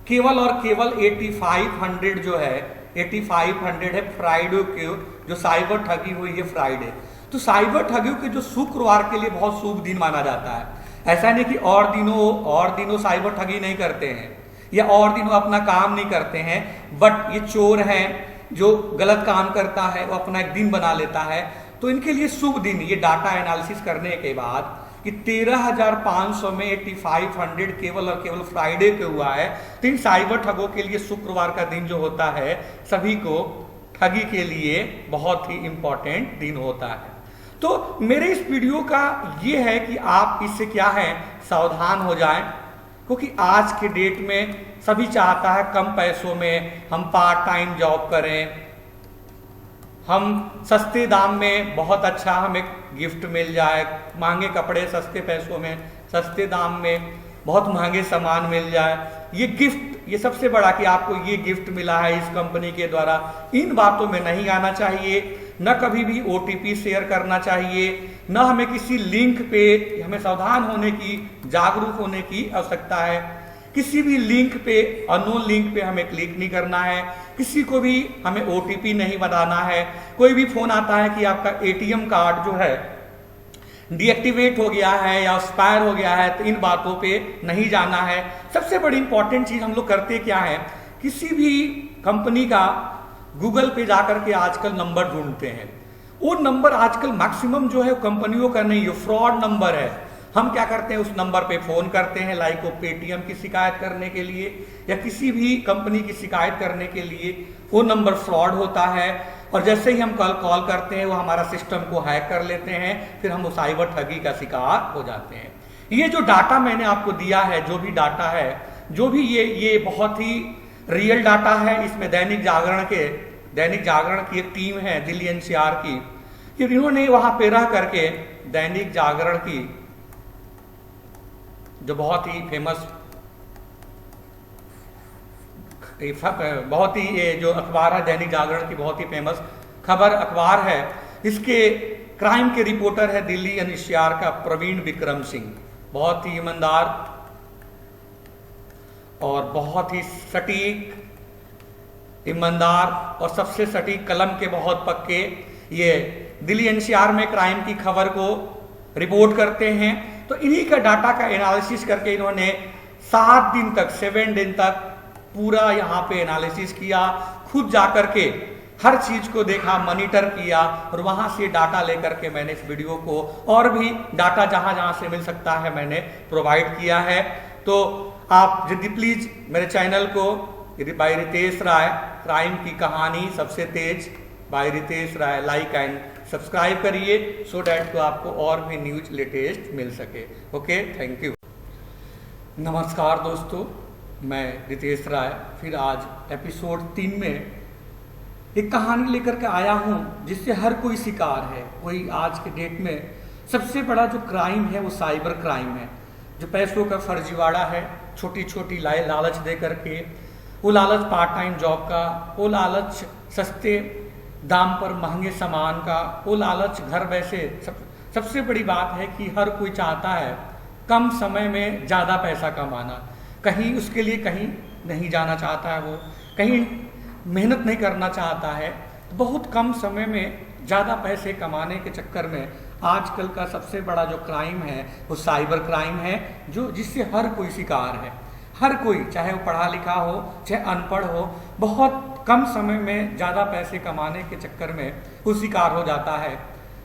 केवल और केवल 8500 जो है 8500 है फ्राइडे के, जो साइबर ठगी हुई है फ्राइडे। तो साइबर ठगियों के जो शुक्रवार के लिए बहुत शुभ दिन माना जाता है। ऐसा नहीं कि और दिनों साइबर ठगी नहीं करते हैं या और दिनों अपना काम नहीं करते हैं, बट ये चोर हैं जो गलत काम करता है वो अपना एक दिन बना लेता है। तो इनके लिए शुभ दिन, ये डाटा एनालिसिस करने के बाद कि 13,500 में 8500 केवल और केवल फ्राइडे पे हुआ है। तो इन साइबर ठगों के लिए शुक्रवार का दिन जो होता है सभी को ठगी के लिए बहुत ही इंपॉर्टेंट दिन होता है। तो मेरे इस वीडियो का ये है कि आप इससे क्या है सावधान हो जाएं, क्योंकि आज के डेट में सभी चाहता है कम पैसों में हम पार्ट टाइम जॉब करें, हम सस्ते दाम में बहुत अच्छा हमें गिफ्ट मिल जाए, महंगे कपड़े सस्ते पैसों में सस्ते दाम में बहुत महंगे सामान मिल जाए। ये गिफ्ट, ये सबसे बड़ा कि आपको ये गिफ्ट मिला है इस कंपनी के द्वारा, इन बातों में नहीं आना चाहिए। न कभी भी OTP शेयर करना चाहिए, न हमें किसी लिंक पे, हमें सावधान होने की, जागरूक होने की आवश्यकता है। किसी भी लिंक पे, अननोन लिंक पे हमें क्लिक नहीं करना है, किसी को भी हमें OTP नहीं बताना है। कोई भी फोन आता है कि आपका ATM कार्ड जो है डीएक्टिवेट हो गया है या एक्सपायर हो गया है, तो इन बातों पे नहीं जाना है। सबसे बड़ी इंपॉर्टेंट चीज हम लोग करते क्या है, किसी भी कंपनी का गूगल पे जाकर के आजकल नंबर ढूंढते हैं। वो नंबर आजकल मैक्सिमम जो है कंपनियों का नहीं, फ्रॉड नंबर है। हम क्या करते हैं, उस नंबर पे फोन करते हैं, लाइक वो पेटीएम की शिकायत करने के लिए या किसी भी कंपनी की शिकायत करने के लिए। वो नंबर फ्रॉड होता है और जैसे ही हम कॉल करते हैं वो हमारा सिस्टम को हैक कर लेते हैं, फिर हम उस साइबर ठगी का शिकार हो जाते हैं। ये जो डाटा मैंने आपको दिया है, जो भी डाटा है, जो भी ये बहुत ही रियल डाटा है। इसमें दैनिक जागरण की एक टीम है दिल्ली NCR की, कि इन्होंने वहां पे रह करके दैनिक जागरण की जो बहुत ही फेमस, बहुत ही ये जो अखबार है दैनिक जागरण की बहुत ही फेमस खबर अखबार है, इसके क्राइम के रिपोर्टर है दिल्ली NCR का प्रवीण विक्रम सिंह। बहुत ही ईमानदार और बहुत ही सटीक, ईमानदार और सबसे सटीक, कलम के बहुत पक्के, ये दिल्ली NCR में क्राइम की खबर को रिपोर्ट करते हैं। तो इन्हीं का डाटा का एनालिसिस करके इन्होंने 7 दिन तक, 7 दिन तक पूरा यहाँ पे एनालिसिस किया, खुद जाकर के हर चीज को देखा, मॉनिटर किया और वहां से डाटा लेकर के मैंने इस वीडियो को और भी डाटा जहां जहां से मिल सकता है मैंने प्रोवाइड किया है। तो आप यदि प्लीज मेरे चैनल को, यदि बाय रितेश राय, क्राइम की कहानी सबसे तेज by Ritesh Rai, like and subscribe करिए, सो डैट को आपको और भी न्यूज लेटेस्ट मिल सके। Okay, thank you. नमस्कार दोस्तों, मैं रितेश राय फिर आज एपिसोड 3 में एक कहानी लेकर के आया हूं जिससे हर कोई शिकार है। कोई आज के डेट में सबसे बड़ा जो क्राइम है वो साइबर क्राइम है, जो पैसों का फर्जीवाड़ा है, छोटी छोटी लालच दे करके, वो लालच पार्ट टाइम जॉब का, वो लालच सस्ते दाम पर महंगे सामान का, वो लालच घर बैठे। सबसे बड़ी बात है कि हर कोई चाहता है कम समय में ज़्यादा पैसा कमाना, कहीं उसके लिए कहीं नहीं जाना चाहता है, वो कहीं मेहनत नहीं करना चाहता है, तो बहुत कम समय में ज़्यादा पैसे कमाने के चक्कर में आजकल का सबसे बड़ा जो क्राइम है वो साइबर क्राइम है, जो जिससे हर कोई शिकार है। हर कोई, चाहे वो पढ़ा लिखा हो चाहे अनपढ़ हो, बहुत कम समय में ज़्यादा पैसे कमाने के चक्कर में वो शिकार हो जाता है।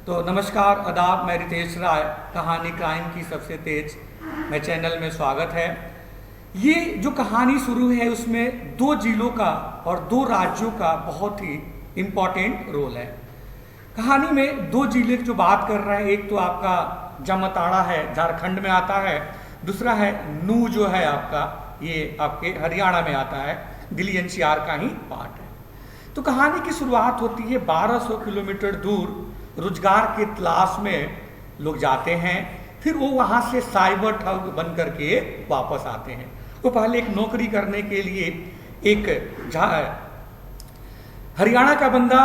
तो नमस्कार, आदाब, मैं रितेश राय, कहानी क्राइम की सबसे तेज मैं चैनल में स्वागत है। ये जो कहानी शुरू है उसमें 2 जिलों का और 2 राज्यों का बहुत ही इम्पोर्टेंट रोल है। कहानी में 2 जिले जो बात कर रहे हैं, एक तो आपका जामताड़ा है, झारखंड में आता है, दूसरा है नूह जो है आपका, ये आपके हरियाणा में आता है, दिल्ली एनसीआर का ही पार्ट है। तो कहानी की शुरुआत होती है 1200 किलोमीटर दूर रोजगार के तलाश में लोग जाते हैं, फिर वो वहाँ से साइबर ठग बन करके वापस आते हैं। वो पहले एक नौकरी करने के लिए एक हरियाणा का बंदा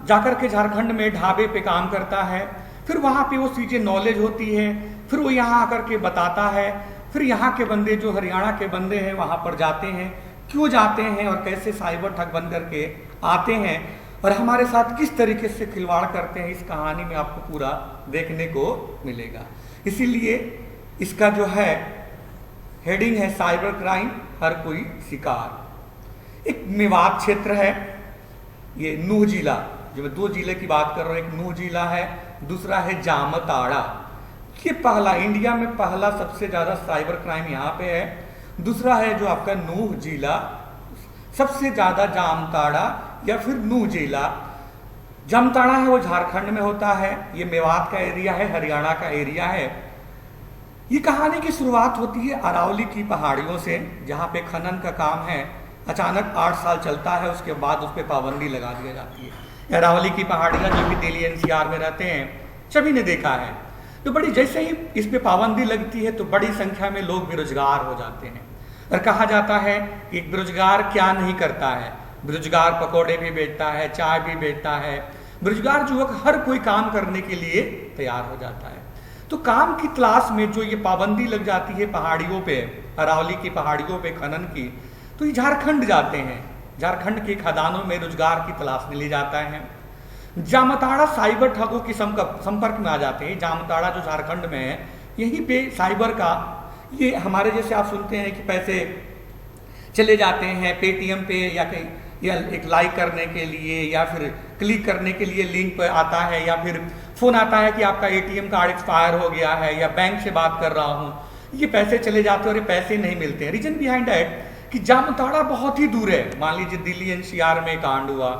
जाकर के झारखंड में ढाबे पे काम करता है, फिर वहाँ पे वो चीज़ें नॉलेज होती है, फिर वो यहाँ आकर के बताता है, फिर यहाँ के बंदे जो हरियाणा के बंदे हैं वहाँ पर जाते हैं, क्यों जाते हैं और कैसे साइबर ठग बन करके आते हैं और हमारे साथ किस तरीके से खिलवाड़ करते हैं, इस कहानी में आपको पूरा देखने को मिलेगा। इसीलिए इसका जो है हेडिंग है साइबर क्राइम, हर कोई शिकार। एक मेवात क्षेत्र है, ये नूह जिला, जो मैं 2 जिले की बात कर रहा हूँ, एक नूह जिला है, दूसरा है जामताड़ा। ये पहला, इंडिया में पहला सबसे ज़्यादा साइबर क्राइम यहाँ पे है। दूसरा है जो आपका नूह जिला, सबसे ज़्यादा जामताड़ा या फिर नूह जिला। जामताड़ा है वो झारखंड में होता है, ये मेवात का एरिया है, हरियाणा का एरिया है। ये कहानी की शुरुआत होती है अरावली की पहाड़ियों से, जहाँ पे खनन का काम है। अचानक 8 साल चलता है, उसके बाद उस पर पाबंदी लगा दी जाती है। अरावली की पहाड़ियाँ जो कि दिल्ली एनसीआर में रहते हैं, सभी ने देखा है। तो बड़ी जैसे ही इस पे पाबंदी लगती है तो बड़ी संख्या में लोग बेरोजगार हो जाते हैं। और कहा जाता है कि बेरोजगार क्या नहीं करता है, बेरोजगार पकौड़े भी बेचता है, चाय भी बेचता है। बेरोजगार युवक हर कोई काम करने के लिए तैयार हो जाता है। तो काम की तलाश में जो ये पाबंदी लग जाती है पहाड़ियों पे, अरावली की पहाड़ियों पे खनन की, तो ये झारखंड जाते हैं। झारखंड के खदानों में रोजगार की तलाश में ले जाता है। जामताड़ा साइबर ठगों के संपर्क में आ जाते हैं। जामताड़ा जो झारखंड में है, यहीं पे साइबर का, ये हमारे जैसे आप सुनते हैं कि पैसे चले जाते हैं पेटीएम पे या कहीं, या एक लाइक करने के लिए या फिर क्लिक करने के लिए लिंक पर आता है, या फिर फोन आता है कि आपका एटीएम कार्ड एक्सपायर हो गया है या बैंक से बात कर रहा हूँ, ये पैसे चले जाते हैं और ये पैसे नहीं मिलते हैं। रीजन बिहाइंड दैट कि जामताड़ा बहुत ही दूर है। मान लीजिए दिल्ली एनसीआर में कांड हुआ,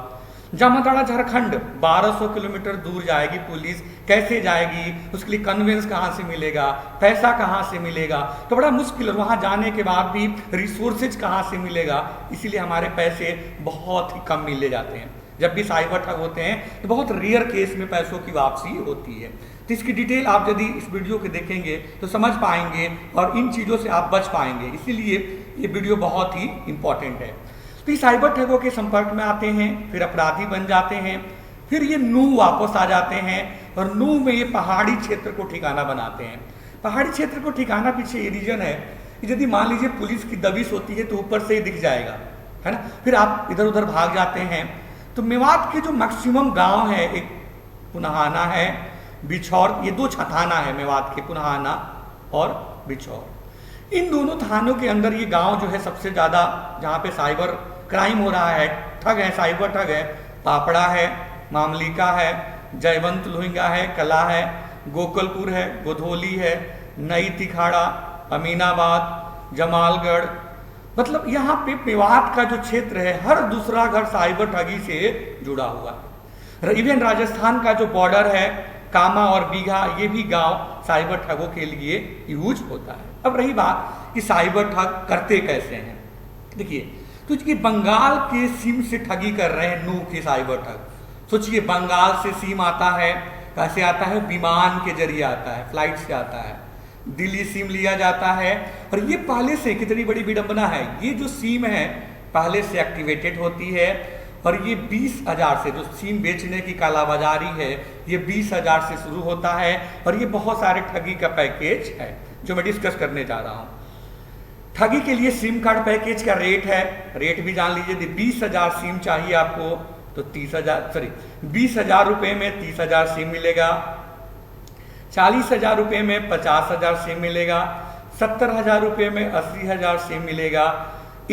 जामताड़ा झारखंड 1200 किलोमीटर दूर जाएगी पुलिस, कैसे जाएगी, उसके लिए कन्वेंस कहाँ से मिलेगा, पैसा कहाँ से मिलेगा, तो बड़ा मुश्किल। और वहाँ जाने के बाद भी रिसोर्सेज कहाँ से मिलेगा, इसीलिए हमारे पैसे बहुत ही कम मिले जाते हैं। जब भी साइबर ठग होते हैं तो बहुत रेयर केस में पैसों की वापसी होती है। तो इसकी डिटेल आप यदि इस वीडियो को देखेंगे तो समझ पाएंगे और इन चीज़ों से आप बच पाएंगे, इसीलिए ये वीडियो बहुत ही इंपॉर्टेंट है। तो ये साइबर ठगों के संपर्क में आते हैं, फिर अपराधी बन जाते हैं, फिर ये नूह वापस आ जाते हैं और नूह में ये पहाड़ी क्षेत्र को ठिकाना बनाते हैं। पहाड़ी क्षेत्र को ठिकाना पीछे ये रीजन है कि यदि मान लीजिए पुलिस की दबिश होती है तो ऊपर से ही दिख जाएगा, है ना, फिर आप इधर उधर भाग जाते हैं। तो मेवात के जो मैक्सिमम गांव है, एक पुनहाना है, बिछौर, ये 2 थाना है मेवात के, पुनहाना और बिछौर। इन दोनों थानों के अंदर ये गांव जो है सबसे ज़्यादा जहाँ पे साइबर क्राइम हो रहा है, ठग है, साइबर ठग है। पापड़ा है, मामलिका है, जयवंत लोहिंगा है, कला है, गोकलपुर है, गोधोली है, नई तिखाड़ा, अमीनाबाद, जमालगढ़, मतलब यहाँ पे मेवात का जो क्षेत्र है हर दूसरा घर साइबर ठगी से जुड़ा हुआ है। इवन राजस्थान का जो बॉर्डर है, कामा और बीघा, ये भी गांव साइबर ठगों के लिए यूज होता है। अब रही बात कि साइबर ठग करते कैसे हैं, देखिए, तो ये बंगाल के सिम से ठगी कर रहे हैं नूह के साइबर ठग। सोचिए, बंगाल से सिम आता है, कैसे आता है, विमान के जरिए आता है, फ्लाइट से आता है, दिल्ली सिम लिया जाता है। और ये पहले से, कितनी बड़ी विडंबना है, ये जो सिम है पहले से एक्टिवेटेड होती है और ये 20,000 से, जो सिम बेचने की कालाबाजारी है, ये 20,000 से शुरू होता है। और ये बहुत सारे ठगी का पैकेज है जो मैं डिस्कस करने जा रहा हूँ। ठगी के लिए सिम कार्ड पैकेज का रेट है, रेट भी जान लीजिए। 20,000 सिम चाहिए आपको तो 20,000 रुपये में 30,000 सिम मिलेगा, 40,000 रुपये में 50,000 सिम मिलेगा, 70,000 रुपये में 80,000 सिम मिलेगा,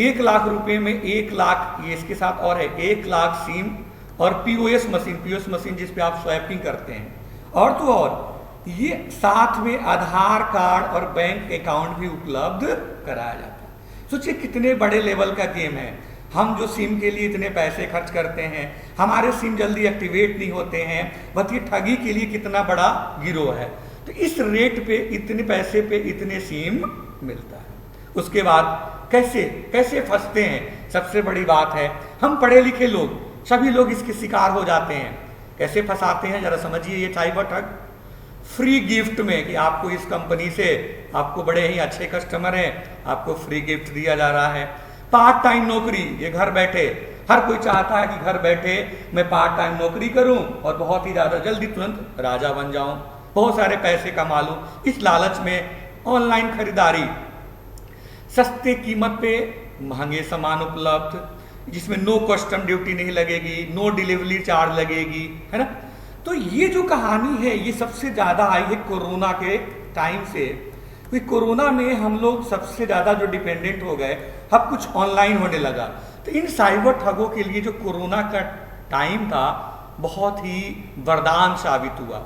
1 लाख रुपये में 1 लाख, ये इसके साथ और है 1 लाख सिम और पीओएस मशीन जिस पे आप स्वैपिंग करते हैं, और तो और ये साथ में आधार कार्ड और बैंक अकाउंट भी उपलब्ध कराया जाता है। सोचिए कितने बड़े लेवल का गेम है। हम जो सिम के लिए इतने पैसे खर्च करते हैं, हमारे सिम जल्दी एक्टिवेट नहीं होते हैं, बताइए ठगी के लिए कितना बड़ा गिरोह है। तो इस रेट पे इतने पैसे पे इतने सिम मिलता है। उसके बाद कैसे फंसते हैं, सबसे बड़ी बात है हम पढ़े लिखे लोग, सभी लोग इसके शिकार हो जाते हैं। कैसे फंसाते हैं जरा समझिए। ये साइबर ठग फ्री गिफ्ट में कि आपको इस कंपनी से, आपको बड़े ही अच्छे कस्टमर हैं, आपको फ्री गिफ्ट दिया जा रहा है। पार्ट टाइम नौकरी, ये घर बैठे, हर कोई चाहता है कि घर बैठे मैं पार्ट टाइम नौकरी करूं और बहुत ही ज्यादा जल्दी तुरंत राजा बन जाऊं, बहुत सारे पैसे कमा लूं। इस लालच में ऑनलाइन खरीदारी, सस्ते कीमत पे महंगे सामान उपलब्ध, जिसमें नो कस्टम ड्यूटी नहीं लगेगी, नो डिलीवरी चार्ज लगेगी, है ना। तो ये जो कहानी है ये सबसे ज्यादा आई है कोरोना के टाइम से। कोरोना में हम लोग सबसे ज्यादा जो डिपेंडेंट हो गए, अब कुछ ऑनलाइन होने लगा। तो इन साइबर ठगों के लिए जो कोरोना का टाइम था बहुत ही वरदान साबित हुआ।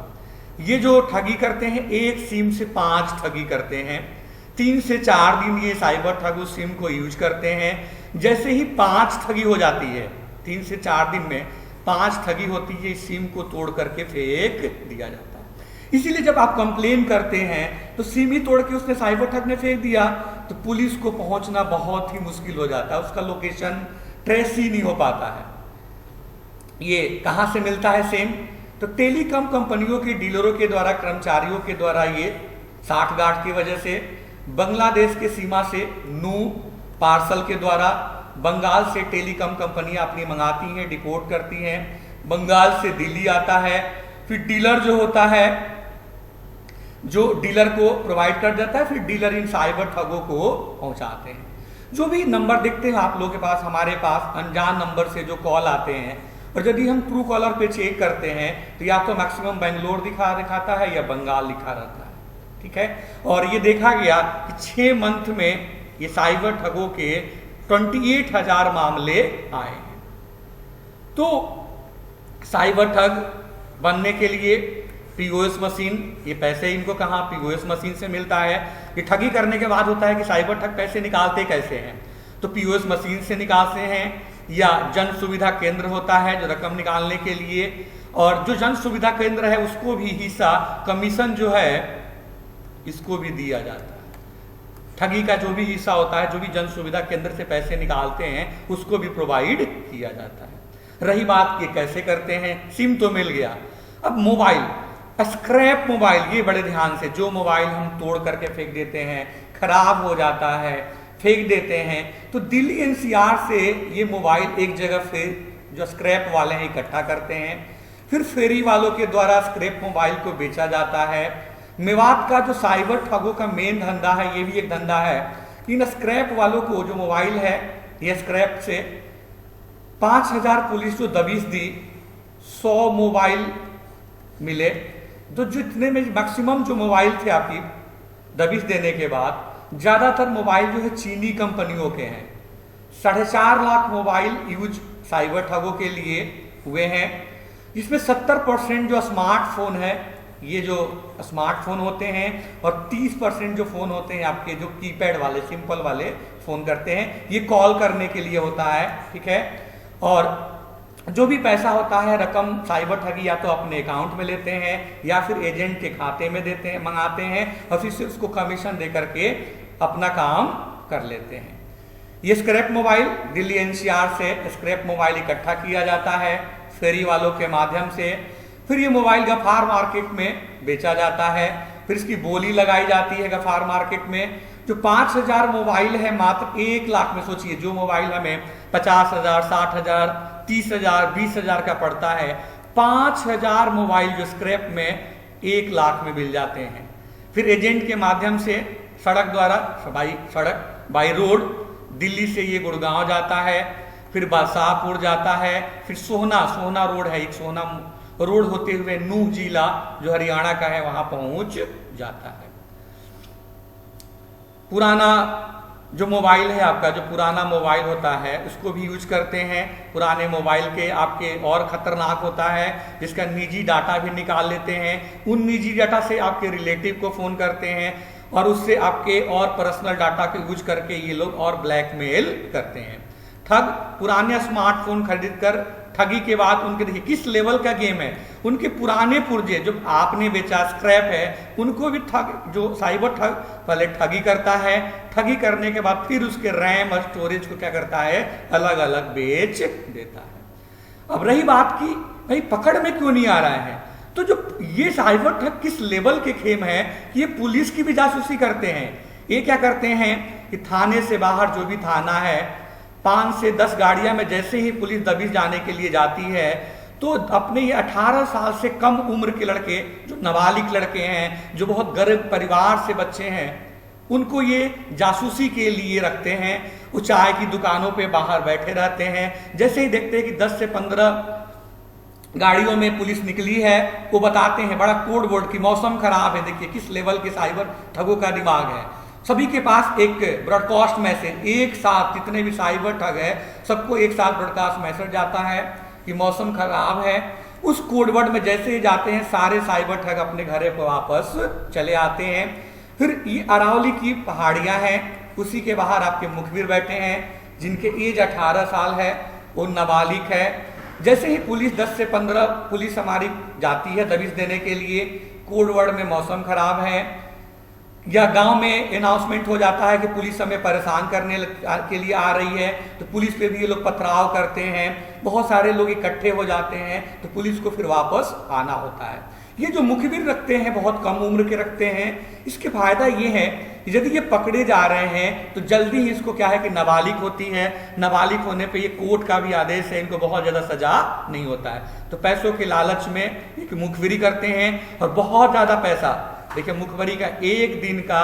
ये जो ठगी करते हैं, 1 सिम से 5 ठगी करते हैं, 3 से 4 दिन ये साइबर ठग उस सिम को यूज करते हैं। जैसे ही 5 ठगी हो जाती है, 3 से 4 दिन में 5 ठगी होती है, इस सिम को तोड़ करके फेंक दिया जाता है। इसीलिए जब आप कंप्लेन करते हैं तो सिम ही तोड़ के उसने साइबर ठग ने फेंक दिया, तो पुलिस को पहुंचना बहुत ही मुश्किल हो जाता है, उसका लोकेशन ट्रेस ही नहीं हो पाता है। ये कहां से मिलता है सिम? तो टेलीकॉम कंपनियों के डीलरों के द्वारा, कर्मचारियों के द्वारा ये साठगांठ की वजह से बांग्लादेश के सीमा से नू पार्सल के द्वारा बंगाल से टेलीकॉम कंपनियां अपनी मंगाती हैं, डिपोर्ट करती हैं, बंगाल से दिल्ली आता है, फिर डीलर जो होता है जो डीलर को प्रोवाइड कर देता है, फिर डीलर इन साइबर ठगों को पहुंचाते हैं। जो भी नंबर दिखते हैं आप लोगों के पास, हमारे पास अनजान नंबर से जो कॉल आते हैं, और यदि हम ट्रू कॉलर पे चेक करते हैं तो या तो मैक्सिमम बेंगलोर दिखाता है या बंगाल लिखा रहता है, ठीक है। और ये देखा गया कि 6 मंथ में ये साइबर ठगों के 28,000 मामले आए हैं। तो साइबर ठग बनने के लिए पीओएस मशीन, ये पैसे इनको कहाँ पीओएस मशीन से मिलता है। ये ठगी करने के बाद होता है कि साइबर ठग पैसे निकालते कैसे हैं, तो पीओएस मशीन से निकालते हैं, या जन सुविधा केंद्र होता है जो रकम निकालने के लिए, और जो जन सुविधा केंद्र है उसको भी हिस्सा कमीशन जो है इसको भी दिया जाता है। ठगी का जो भी हिस्सा होता है, जो भी जन सुविधा केंद्र से पैसे निकालते हैं उसको भी प्रोवाइड किया जाता है। रही बात ये कैसे करते हैं, सिम तो मिल गया, अब मोबाइल, स्क्रैप मोबाइल, ये बड़े ध्यान से, जो मोबाइल हम तोड़ करके फेंक देते हैं, खराब हो जाता है, फेंक देते हैं, तो दिल्ली एनसीआर से ये मोबाइल एक जगह फिर जो स्क्रैप वाले हैं इकट्ठा करते हैं, फिर फेरी वालों के द्वारा स्क्रैप मोबाइल को बेचा जाता है। मेवात का जो साइबर ठगों का मेन धंधा है, ये भी एक धंधा है, इन स्क्रैप वालों को जो मोबाइल है, ये स्क्रैप से 5,000 पुलिस जो दबिश दी, 100 मोबाइल मिले, तो जितने में मैक्सिमम जो मोबाइल थे आपकी दबिश देने के बाद, ज्यादातर मोबाइल जो है चीनी कंपनियों के हैं। 4.5 लाख मोबाइल यूज साइबर ठगों के लिए हुए हैं, जिसमें 70% जो स्मार्टफोन है, ये जो स्मार्टफोन होते हैं, और 30% जो फोन होते हैं आपके जो कीपैड वाले, सिंपल वाले फोन करते हैं, ये कॉल करने के लिए होता है, ठीक है। और जो भी पैसा होता है, रकम साइबर ठगी या तो अपने अकाउंट में लेते हैं या फिर एजेंट के खाते में देते हैं, मंगाते हैं, और फिर से उसको कमीशन दे करके अपना काम कर लेते हैं। ये स्क्रैप मोबाइल दिल्ली एनसीआर से स्क्रैप मोबाइल इकट्ठा किया जाता है फेरी वालों के माध्यम से, फिर ये मोबाइल गफार मार्केट में बेचा जाता है, फिर इसकी बोली लगाई जाती है गफार मार्केट में। जो 5,000 मोबाइल है मात्र 1 लाख में, सोचिए जो मोबाइल हमें 50,000, 60,000, 30,000, 20,000 का पड़ता है, 5,000 मोबाइल जो स्क्रैप में 1 लाख में मिल जाते हैं। फिर एजेंट के माध्यम से सड़क द्वारा, बाई रोड दिल्ली से ये गुड़गांव जाता है, फिर बादशाहपुर जाता है, फिर सोहना रोड है, एक सोहना रोड होते हुए नूह जिला जो हरियाणा का है वहां पहुंच जाता है। पुराना जो मोबाइल है आपका, जो पुराना मोबाइल होता है उसको भी यूज करते हैं। पुराने मोबाइल के आपके और खतरनाक होता है जिसका निजी डाटा भी निकाल लेते हैं। उन निजी डाटा से आपके रिलेटिव को फोन करते हैं और उससे आपके और पर्सनल डाटा को यूज करके ये लोग और ब्लैकमेल करते हैं। ठग पुराने स्मार्टफोन खरीद कर ठगी के बाद उनके, देखिए किस लेवल का गेम है, उनके पुराने पुर्जे जो आपने बेचा स्क्रैप है उनको भी ठग, जो साइबर ठग पहले ठगी करता है, ठगी करने के बाद फिर उसके रैम और स्टोरेज को क्या करता है, अलग अलग बेच देता है। अब रही बात की भाई पकड़ में क्यों नहीं आ रहा है, तो जो ये साइबर ठग किस लेवल के खेम है कि ये पुलिस की भी जासूसी करते हैं। ये क्या करते हैं कि थाने से बाहर जो भी थाना है 5 से 10 गाड़ियां में जैसे ही पुलिस दबिश जाने के लिए जाती है तो अपने ये 18 साल से कम उम्र के लड़के, जो नाबालिग लड़के हैं, जो बहुत गरीब परिवार से बच्चे हैं, उनको ये जासूसी के लिए रखते हैं। वो चाय की दुकानों पे बाहर बैठे रहते हैं, जैसे ही देखते हैं कि 10 से 15 गाड़ियों में पुलिस निकली है वो बताते हैं बड़ा कोड वर्ड की मौसम खराब है। देखिए किस लेवल के साइबर ठगों का दिमाग है। सभी के पास एक ब्रॉडकास्ट मैसेज, एक साथ जितने भी साइबर ठग है सबको एक साथ ब्रॉडकास्ट मैसेज जाता है कि मौसम खराब है। उस कोडवर्ड में जैसे ही जाते हैं सारे साइबर ठग अपने घरे पर वापस चले आते हैं। फिर ये अरावली की पहाड़ियां हैं, उसी के बाहर आपके मुखबिर बैठे हैं जिनके एज 18 साल है, वो नाबालिग है। जैसे ही पुलिस 10 से 15 पुलिस हमारी जाती है दबिश देने के लिए, कोडवर्ड में मौसम खराब है या गांव में अनाउंसमेंट हो जाता है कि पुलिस हमें परेशान करने के लिए आ रही है, तो पुलिस पे भी ये लोग पथराव करते हैं। बहुत सारे लोग इकट्ठे हो जाते हैं तो पुलिस को फिर वापस आना होता है। ये जो मुखबिर रखते हैं बहुत कम उम्र के रखते हैं, इसके फायदा ये है कि यदि ये पकड़े जा रहे हैं तो जल्दी ही इसको क्या है कि नाबालिग होती है, नाबालिग होने पे ये कोर्ट का भी आदेश है, इनको बहुत ज्यादा सजा नहीं होता है। तो पैसों के लालच में एक मुखबिरी करते हैं और बहुत ज्यादा पैसा, देखिए मुखबरी का एक दिन का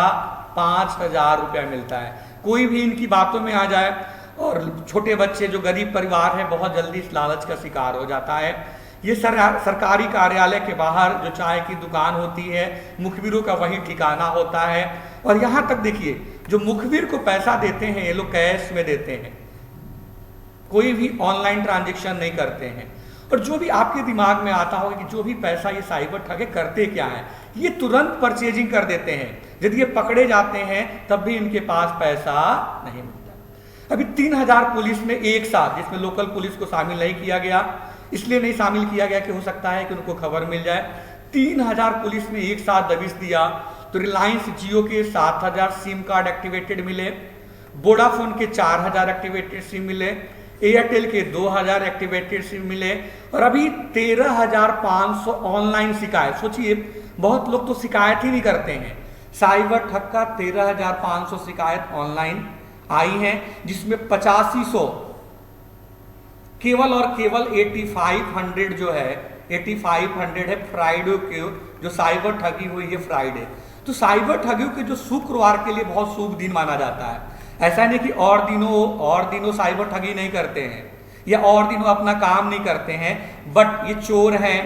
5,000 रुपया मिलता है। कोई भी इनकी बातों में आ जाए और छोटे बच्चे जो गरीब परिवार है बहुत जल्दी इस लालच का शिकार हो जाता है। ये सरकारी कार्यालय के बाहर जो चाय की दुकान होती है मुखबिरों का वही ठिकाना होता है। और यहाँ तक देखिए जो मुखबिर को पैसा देते हैं ये लोग कैश में देते हैं, कोई भी ऑनलाइन ट्रांजेक्शन नहीं करते हैं। और जो भी आपके दिमाग में आता होगा कि जो भी पैसा ये साइबर ठगे करते क्या है, ये तुरंत परचेजिंग कर देते हैं। यदि ये पकड़े जाते हैं तब भी इनके पास पैसा नहीं मिलता। अभी 3,000 पुलिस में एक साथ, जिसमें लोकल पुलिस को शामिल नहीं किया गया, इसलिए नहीं शामिल किया गया कि हो सकता है कि उनको खबर मिल जाए। 3,000 पुलिस ने एक साथ दबिश दिया तो रिलायंस जियो के 7,000 सिम कार्ड एक्टिवेटेड मिले, वोडाफोन के 4,000 एक्टिवेटेड सिम मिले, एयरटेल के 2,000 एक्टिवेटेड सिम मिले और अभी 13,500 ऑनलाइन शिकायत। सोचिए बहुत लोग तो शिकायत ही नहीं करते हैं, साइबर ठग का 13,500 शिकायत ऑनलाइन आई हैं, जिसमें 8500 केवल और केवल 8500 जो है 8500 है फ्राइडे के जो साइबर ठगी हुई है फ्राइडे। तो साइबर ठगी के जो शुक्रवार के लिए बहुत शुभ दिन माना जाता है। ऐसा नहीं कि और दिनों साइबर ठगी नहीं करते हैं या और दिनों अपना काम नहीं करते हैं, बट ये चोर हैं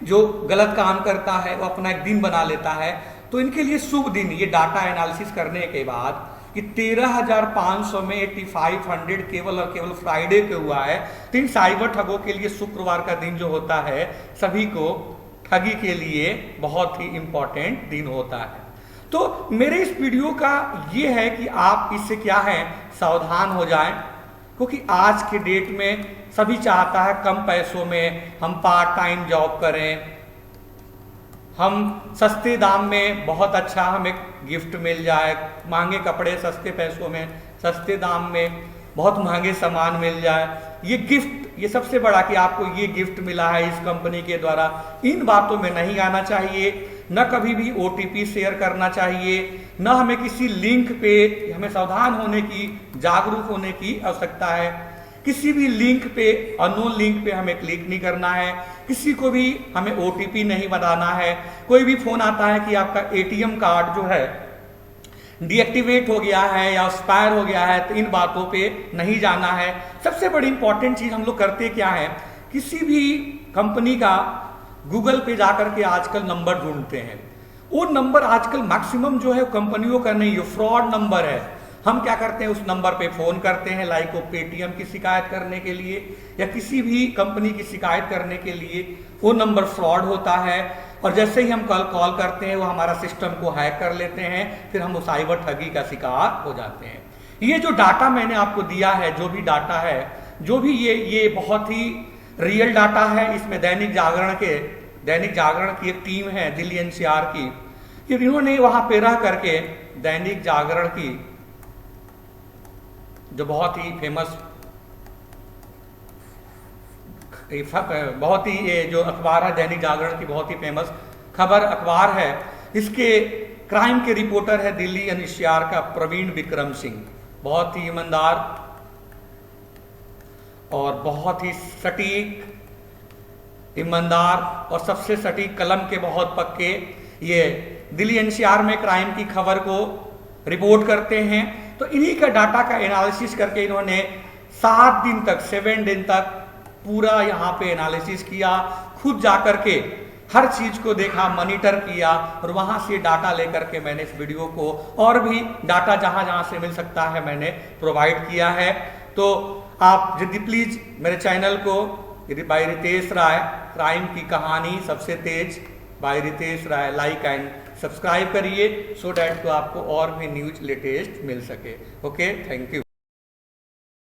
जो गलत काम करता है वो अपना एक दिन बना लेता है। तो इनके लिए शुभ दिन, ये डाटा एनालिसिस करने के बाद कि 13,500 में 8500 केवल और केवल फ्राइडे पे हुआ है। तो इन साइबर ठगों के लिए शुक्रवार का दिन जो होता है सभी को ठगी के लिए बहुत ही इंपॉर्टेंट दिन होता है। तो मेरे इस वीडियो का ये है कि आप इससे क्या है सावधान हो जाएं, क्योंकि आज के डेट में सभी चाहता है कम पैसों में हम पार्ट टाइम जॉब करें, हम सस्ते दाम में बहुत अच्छा हमें गिफ्ट मिल जाए, महंगे कपड़े सस्ते पैसों में सस्ते दाम में बहुत महंगे सामान मिल जाए। ये गिफ्ट, ये सबसे बड़ा कि आपको ये गिफ्ट मिला है इस कंपनी के द्वारा, इन बातों में नहीं आना चाहिए। न कभी भी OTP शेयर करना चाहिए, न हमें किसी लिंक पे, हमें सावधान होने की, जागरूक होने की आवश्यकता है। किसी भी लिंक पे, अननोन लिंक पे हमें क्लिक नहीं करना है, किसी को भी हमें OTP नहीं बताना है। कोई भी फोन आता है कि आपका ATM कार्ड जो है डीएक्टिवेट हो गया है या एक्सपायर हो गया है, तो इन बातों पे नहीं जाना है। सबसे बड़ी इंपॉर्टेंट चीज हम लोग करते क्या है, किसी भी कंपनी का गूगल पे जाकर के आजकल नंबर ढूंढते हैं। वो नंबर आजकल मैक्सिमम जो है कंपनियों का नहीं, ये फ्रॉड नंबर है। हम क्या करते हैं, उस नंबर पे फोन करते हैं, लाइक वो पेटीएम की शिकायत करने के लिए या किसी भी कंपनी की शिकायत करने के लिए। वो नंबर फ्रॉड होता है और जैसे ही हम कॉल करते हैं वो हमारा सिस्टम को हैक कर लेते हैं, फिर हम वो साइबर ठगी का शिकार हो जाते हैं। ये जो डाटा मैंने आपको दिया है, जो भी डाटा है, जो भी ये बहुत ही रियल डाटा है। इसमें दैनिक जागरण की एक टीम है दिल्ली एनसीआर की, इन्होंने वहां पे रह करके दैनिक जागरण की जो बहुत ही फेमस, बहुत ही ये जो अखबार है दैनिक जागरण की बहुत ही फेमस खबर अखबार है, इसके क्राइम के रिपोर्टर है दिल्ली एनसीआर का प्रवीण विक्रम सिंह। बहुत ही ईमानदार और बहुत ही सटीक, ईमानदार और सबसे सटीक कलम के बहुत पक्के ये दिल्ली एनसीआर में क्राइम की खबर को रिपोर्ट करते हैं। तो इन्हीं का डाटा का एनालिसिस करके इन्होंने 7 दिन तक पूरा यहाँ पे एनालिसिस किया, खुद जाकर के हर चीज को देखा, मॉनिटर किया और वहां से डाटा लेकर के मैंने इस वीडियो को और भी डाटा जहां जहां से मिल सकता है मैंने प्रोवाइड किया है। तो आप यदि प्लीज मेरे चैनल को बाय रितेश राय, क्राइम की कहानी सबसे तेज by Ritesh Rai, like and subscribe करिए, सो डैट तो आपको और भी न्यूज लेटेस्ट मिल सके। Okay, thank you.